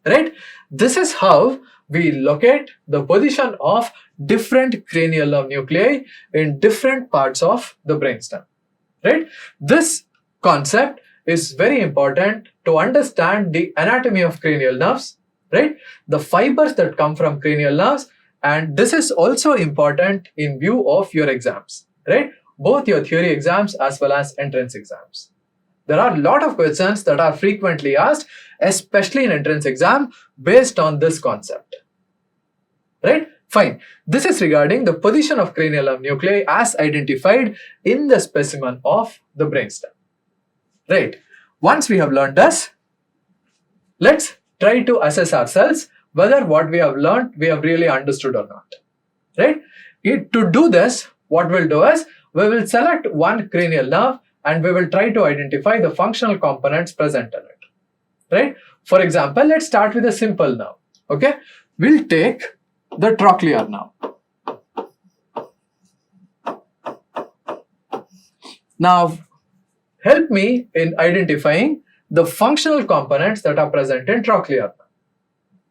right? This is how we locate the position of different cranial nerve nuclei in different parts of the brainstem, right? This concept is very important to understand the anatomy of cranial nerves right? The fibers that come from cranial nerves, and this is also important in view of your exams, right? Both your theory exams as well as entrance exams. There are a lot of questions that are frequently asked, especially in entrance exam, based on this concept, right? Fine. This is regarding the position of cranial nerve nuclei as identified in the specimen of the brainstem, right? Once we have learned this, let's try to assess ourselves whether what we have learned we have really understood or not, right? To do this, what we'll do is we will select one cranial nerve and we will try to identify the functional components present in it, right? For example, let's start with a simple nerve, okay? We'll take the trochlear nerve. Now, help me in identifying the functional components that are present in trochlear nerve.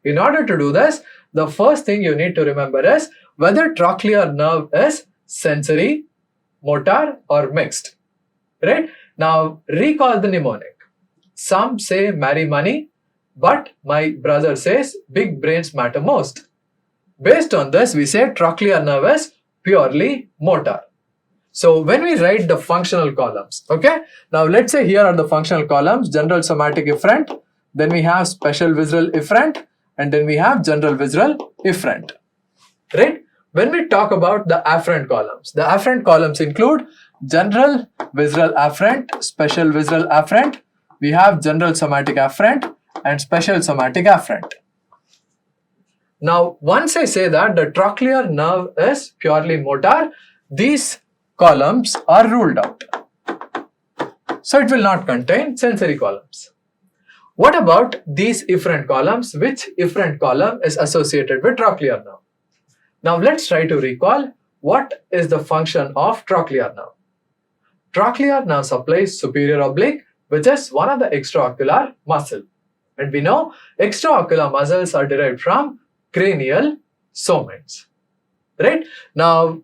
In order to do this, the first thing you need to remember is whether trochlear nerve is sensory, motor, or mixed, right? Now, recall the mnemonic. Some say marry money, but my brother says big brains matter most. Based on this, we say trochlear nerve is purely motor. So when we write the functional columns, okay? Now let's say here are the functional columns: general somatic efferent, then we have special visceral efferent, and then we have general visceral efferent, right? When we talk about the afferent columns include general visceral afferent, special visceral afferent, we have general somatic afferent, and special somatic afferent. Now, once I say that the trochlear nerve is purely motor, these columns are ruled out. So it will not contain sensory columns. What about these efferent columns? Which efferent column is associated with trochlear nerve? Now let's try to recall what is the function of trochlear nerve. Trochlear nerve supplies superior oblique, which is one of the extraocular muscle. And we know extraocular muscles are derived from cranial somates, right? Now,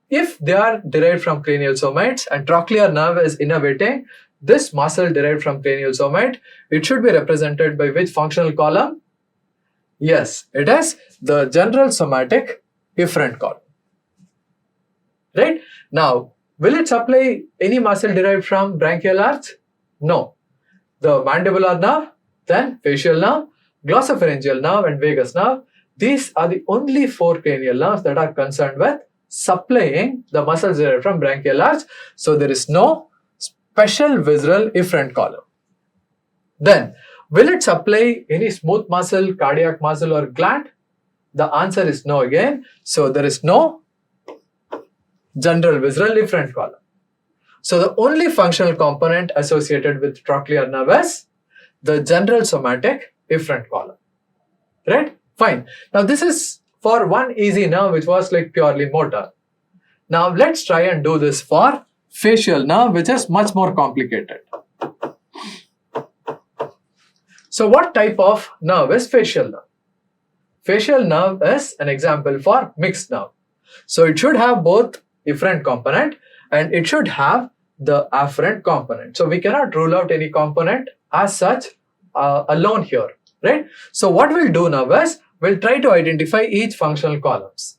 if they are derived from cranial somates and trochlear nerve is innervating this muscle derived from cranial somate, it should be represented by which functional column? Yes, it is the general somatic efferent column, right? Now, will it supply any muscle derived from branchial arch? No. The mandibular nerve, then facial nerve, glossopharyngeal nerve, and vagus nerve, these are the only 4 cranial nerves that are concerned with supplying the muscles derived from branchial arch. So there is no special visceral efferent column. Then, will it supply any smooth muscle, cardiac muscle, or gland? The answer is no again. So there is no general visceral efferent column. So the only functional component associated with trochlear nerve is the general somatic efferent column, right? Fine. Now this is for one easy nerve which was like purely motor. Now let's try and do this for facial nerve, which is much more complicated. So what type of nerve is facial nerve? Facial nerve is an example for mixed nerve. So it should have both efferent component and it should have the afferent component. So we cannot rule out any component as such alone here, right? So what we'll do now is we'll try to identify each functional columns.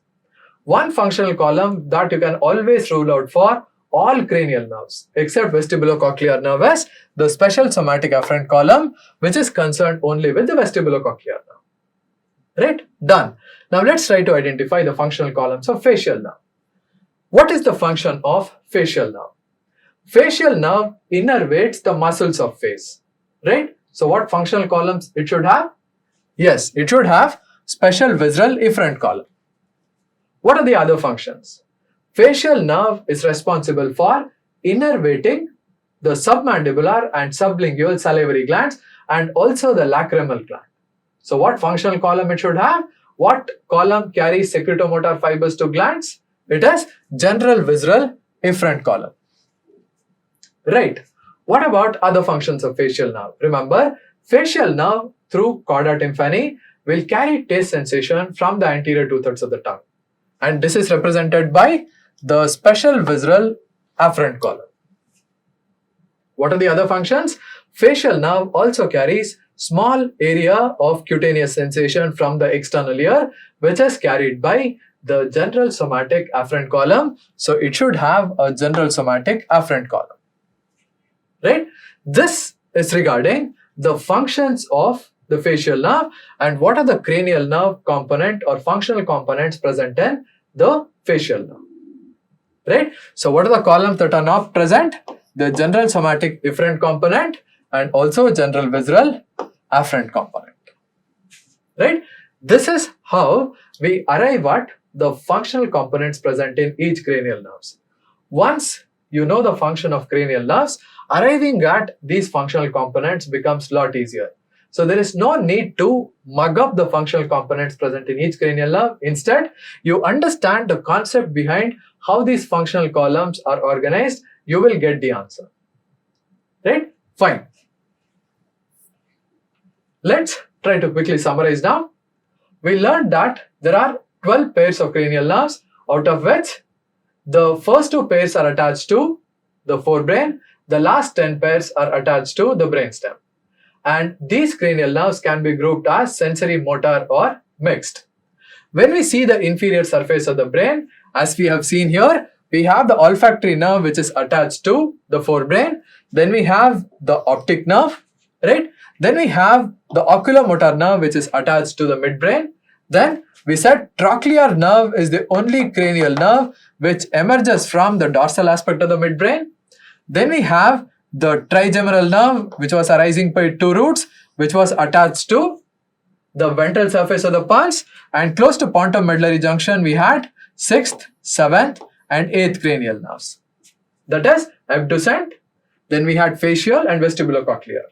One functional column that you can always rule out for all cranial nerves except vestibulocochlear nerve is the special somatic afferent column, which is concerned only with the vestibulocochlear nerve. Right? Done. Now let's try to identify the functional columns of facial nerve. What is the function of facial nerve? Facial nerve innervates the muscles of face, right? So what functional columns it should have? Yes, it should have special visceral efferent column. What are the other functions? Facial nerve is responsible for innervating the submandibular and sublingual salivary glands and also the lacrimal gland. So what functional column it should have? What column carries secretomotor fibers to glands? It is general visceral efferent column. Right. What about other functions of facial nerve? Remember, facial nerve through chorda tympani will carry taste sensation from the anterior 2/3 of the tongue. And this is represented by the special visceral afferent column. What are the other functions? Facial nerve also carries small area of cutaneous sensation from the external ear, which is carried by the general somatic afferent column. So it should have a general somatic afferent column. Right? This is regarding the functions of the facial nerve and what are the cranial nerve component or functional components present in the facial nerve. Right? So what are the columns that are not present? The general somatic efferent component and also general visceral afferent component. Right? This is how we arrive at the functional components present in each cranial nerves. Once you know the function of cranial nerves, arriving at these functional components becomes a lot easier. So there is no need to mug up the functional components present in each cranial nerve. Instead, you understand the concept behind how these functional columns are organized, you will get the answer. Right? Fine. Let's try to quickly summarize now. We learned that there are 12 pairs of cranial nerves, out of which the first 2 pairs are attached to the forebrain, the last 10 pairs are attached to the brainstem. And these cranial nerves can be grouped as sensory, motor or mixed. When we see the inferior surface of the brain, as we have seen here, we have the olfactory nerve which is attached to the forebrain. Then we have the optic nerve, right? Then we have the oculomotor nerve which is attached to the midbrain. Then we said trochlear nerve is the only cranial nerve which emerges from the dorsal aspect of the midbrain. Then we have the trigeminal nerve which was arising by 2 roots which was attached to the ventral surface of the pons, and close to pontum medullary junction we had 6th, 7th and 8th cranial nerves. That is abducent, then we had facial and vestibulocochlear.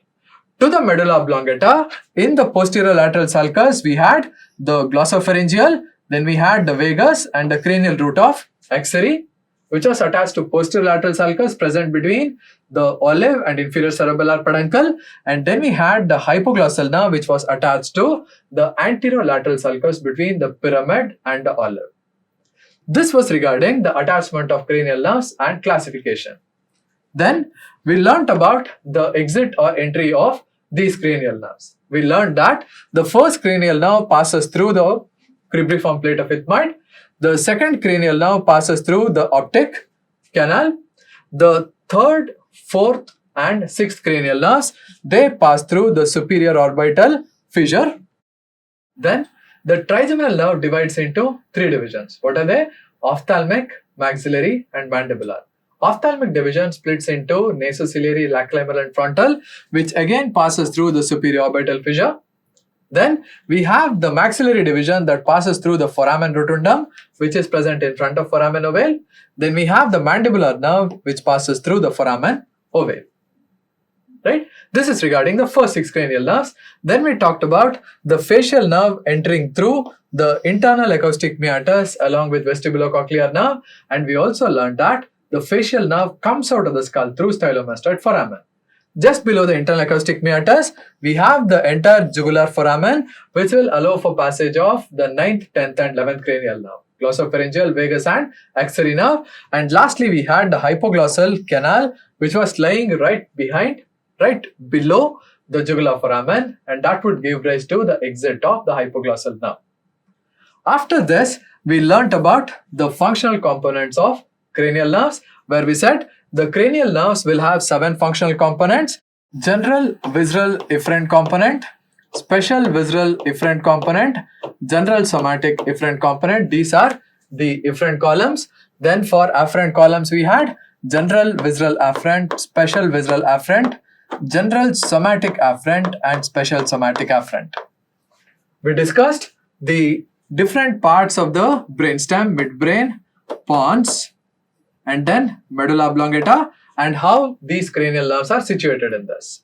To the medulla oblongata, in the posterior lateral sulcus we had the glossopharyngeal, then we had the vagus and the cranial root of axillary, which was attached to posterior lateral sulcus present between the olive and inferior cerebellar peduncle, and then we had the hypoglossal nerve which was attached to the anterior lateral sulcus between the pyramid and the olive. This was regarding the attachment of cranial nerves and classification. Then we learnt about the exit or entry of these cranial nerves. We learned that the first cranial nerve passes through the cribriform plate of ethmoid. The second cranial nerve passes through the optic canal. The third, fourth and sixth cranial nerves, they pass through the superior orbital fissure. Then the trigeminal nerve divides into 3 divisions. What are they? Ophthalmic, maxillary and mandibular. Ophthalmic division splits into nasociliary, lacrimal and frontal, which again passes through the superior orbital fissure. Then we have the maxillary division that passes through the foramen rotundum, which is present in front of foramen ovale. Then we have the mandibular nerve, which passes through the foramen ovale. Right? This is regarding the first 6 cranial nerves. Then we talked about the facial nerve entering through the internal acoustic meatus along with vestibulocochlear nerve, and we also learned that the facial nerve comes out of the skull through stylomastoid foramen. Just below the internal acoustic meatus, we have the entire jugular foramen, which will allow for passage of the 9th, 10th and 11th cranial nerve, glossopharyngeal, vagus and axillary nerve. And lastly, we had the hypoglossal canal, which was lying right below the jugular foramen, and that would give rise to the exit of the hypoglossal nerve. After this, we learnt about the functional components of cranial nerves, where we said the cranial nerves will have 7 functional components: general visceral efferent component, special visceral efferent component, general somatic efferent component. These are the efferent columns. Then for afferent columns we had general visceral afferent, special visceral afferent, general somatic afferent and special somatic afferent. We discussed the different parts of the brainstem, midbrain, pons and then medulla oblongata, and how these cranial nerves are situated in this.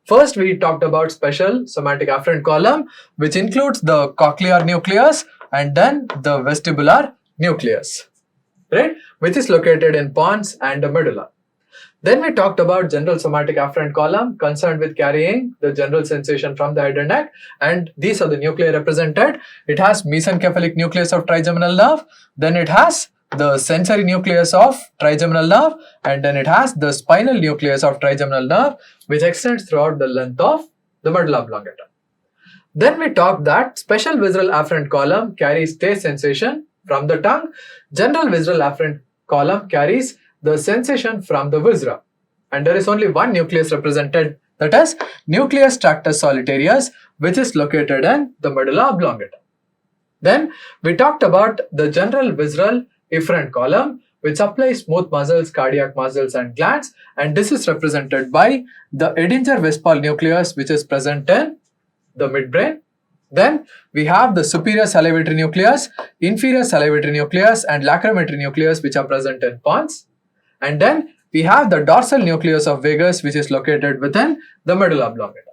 First, we talked about special somatic afferent column, which includes the cochlear nucleus and then the vestibular nucleus, right, which is located in pons and the medulla. Then we talked about general somatic afferent column, concerned with carrying the general sensation from the head and neck, and these are the nuclei represented. It has mesencephalic nucleus of trigeminal nerve, then it has the sensory nucleus of trigeminal nerve, and then it has the spinal nucleus of trigeminal nerve, which extends throughout the length of the medulla oblongata. Then we talked that special visceral afferent column carries taste sensation from the tongue. General visceral afferent column carries the sensation from the viscera. And there is only one nucleus represented, that is nucleus tractus solitarius, which is located in the medulla oblongata. Then we talked about the general visceral efferent column, which supplies smooth muscles, cardiac muscles, and glands, and this is represented by the Edinger-Westphal nucleus, which is present in the midbrain. Then we have the superior salivatory nucleus, inferior salivatory nucleus, and lacrimetal nucleus, which are present in pons. And then we have the dorsal nucleus of vagus, which is located within the medulla oblongata.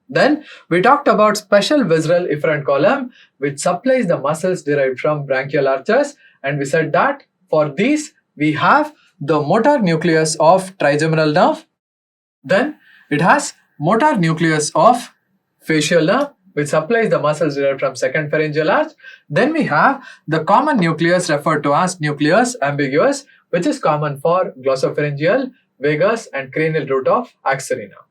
Then we talked about special visceral efferent column, which supplies the muscles derived from branchial arches, and we said that for these we have the motor nucleus of trigeminal nerve. Then it has motor nucleus of facial nerve, which supplies the muscles derived from second pharyngeal arch. Then we have the common nucleus referred to as nucleus ambiguous, which is common for glossopharyngeal, vagus, and cranial root of axillary nerve.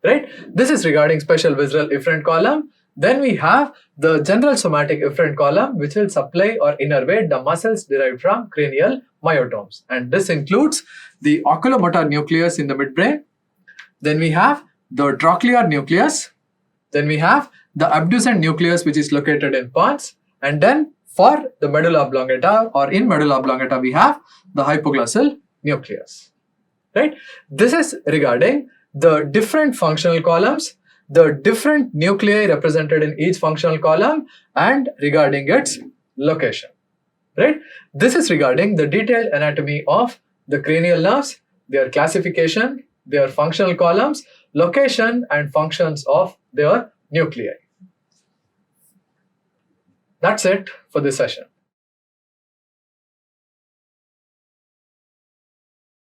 Right? This is regarding special visceral efferent column. Then we have the general somatic efferent column, which will supply or innervate the muscles derived from cranial myotomes. And this includes the oculomotor nucleus in the midbrain. Then we have the trochlear nucleus. Then we have the abducent nucleus, which is located in pons. And then for the medulla oblongata, or in medulla oblongata, we have the hypoglossal nucleus. Right? This is regarding the different functional columns, the different nuclei represented in each functional column, and regarding its location. Right? This is regarding the detailed anatomy of the cranial nerves, their classification, their functional columns, location, and functions of their nuclei. That's it for this session.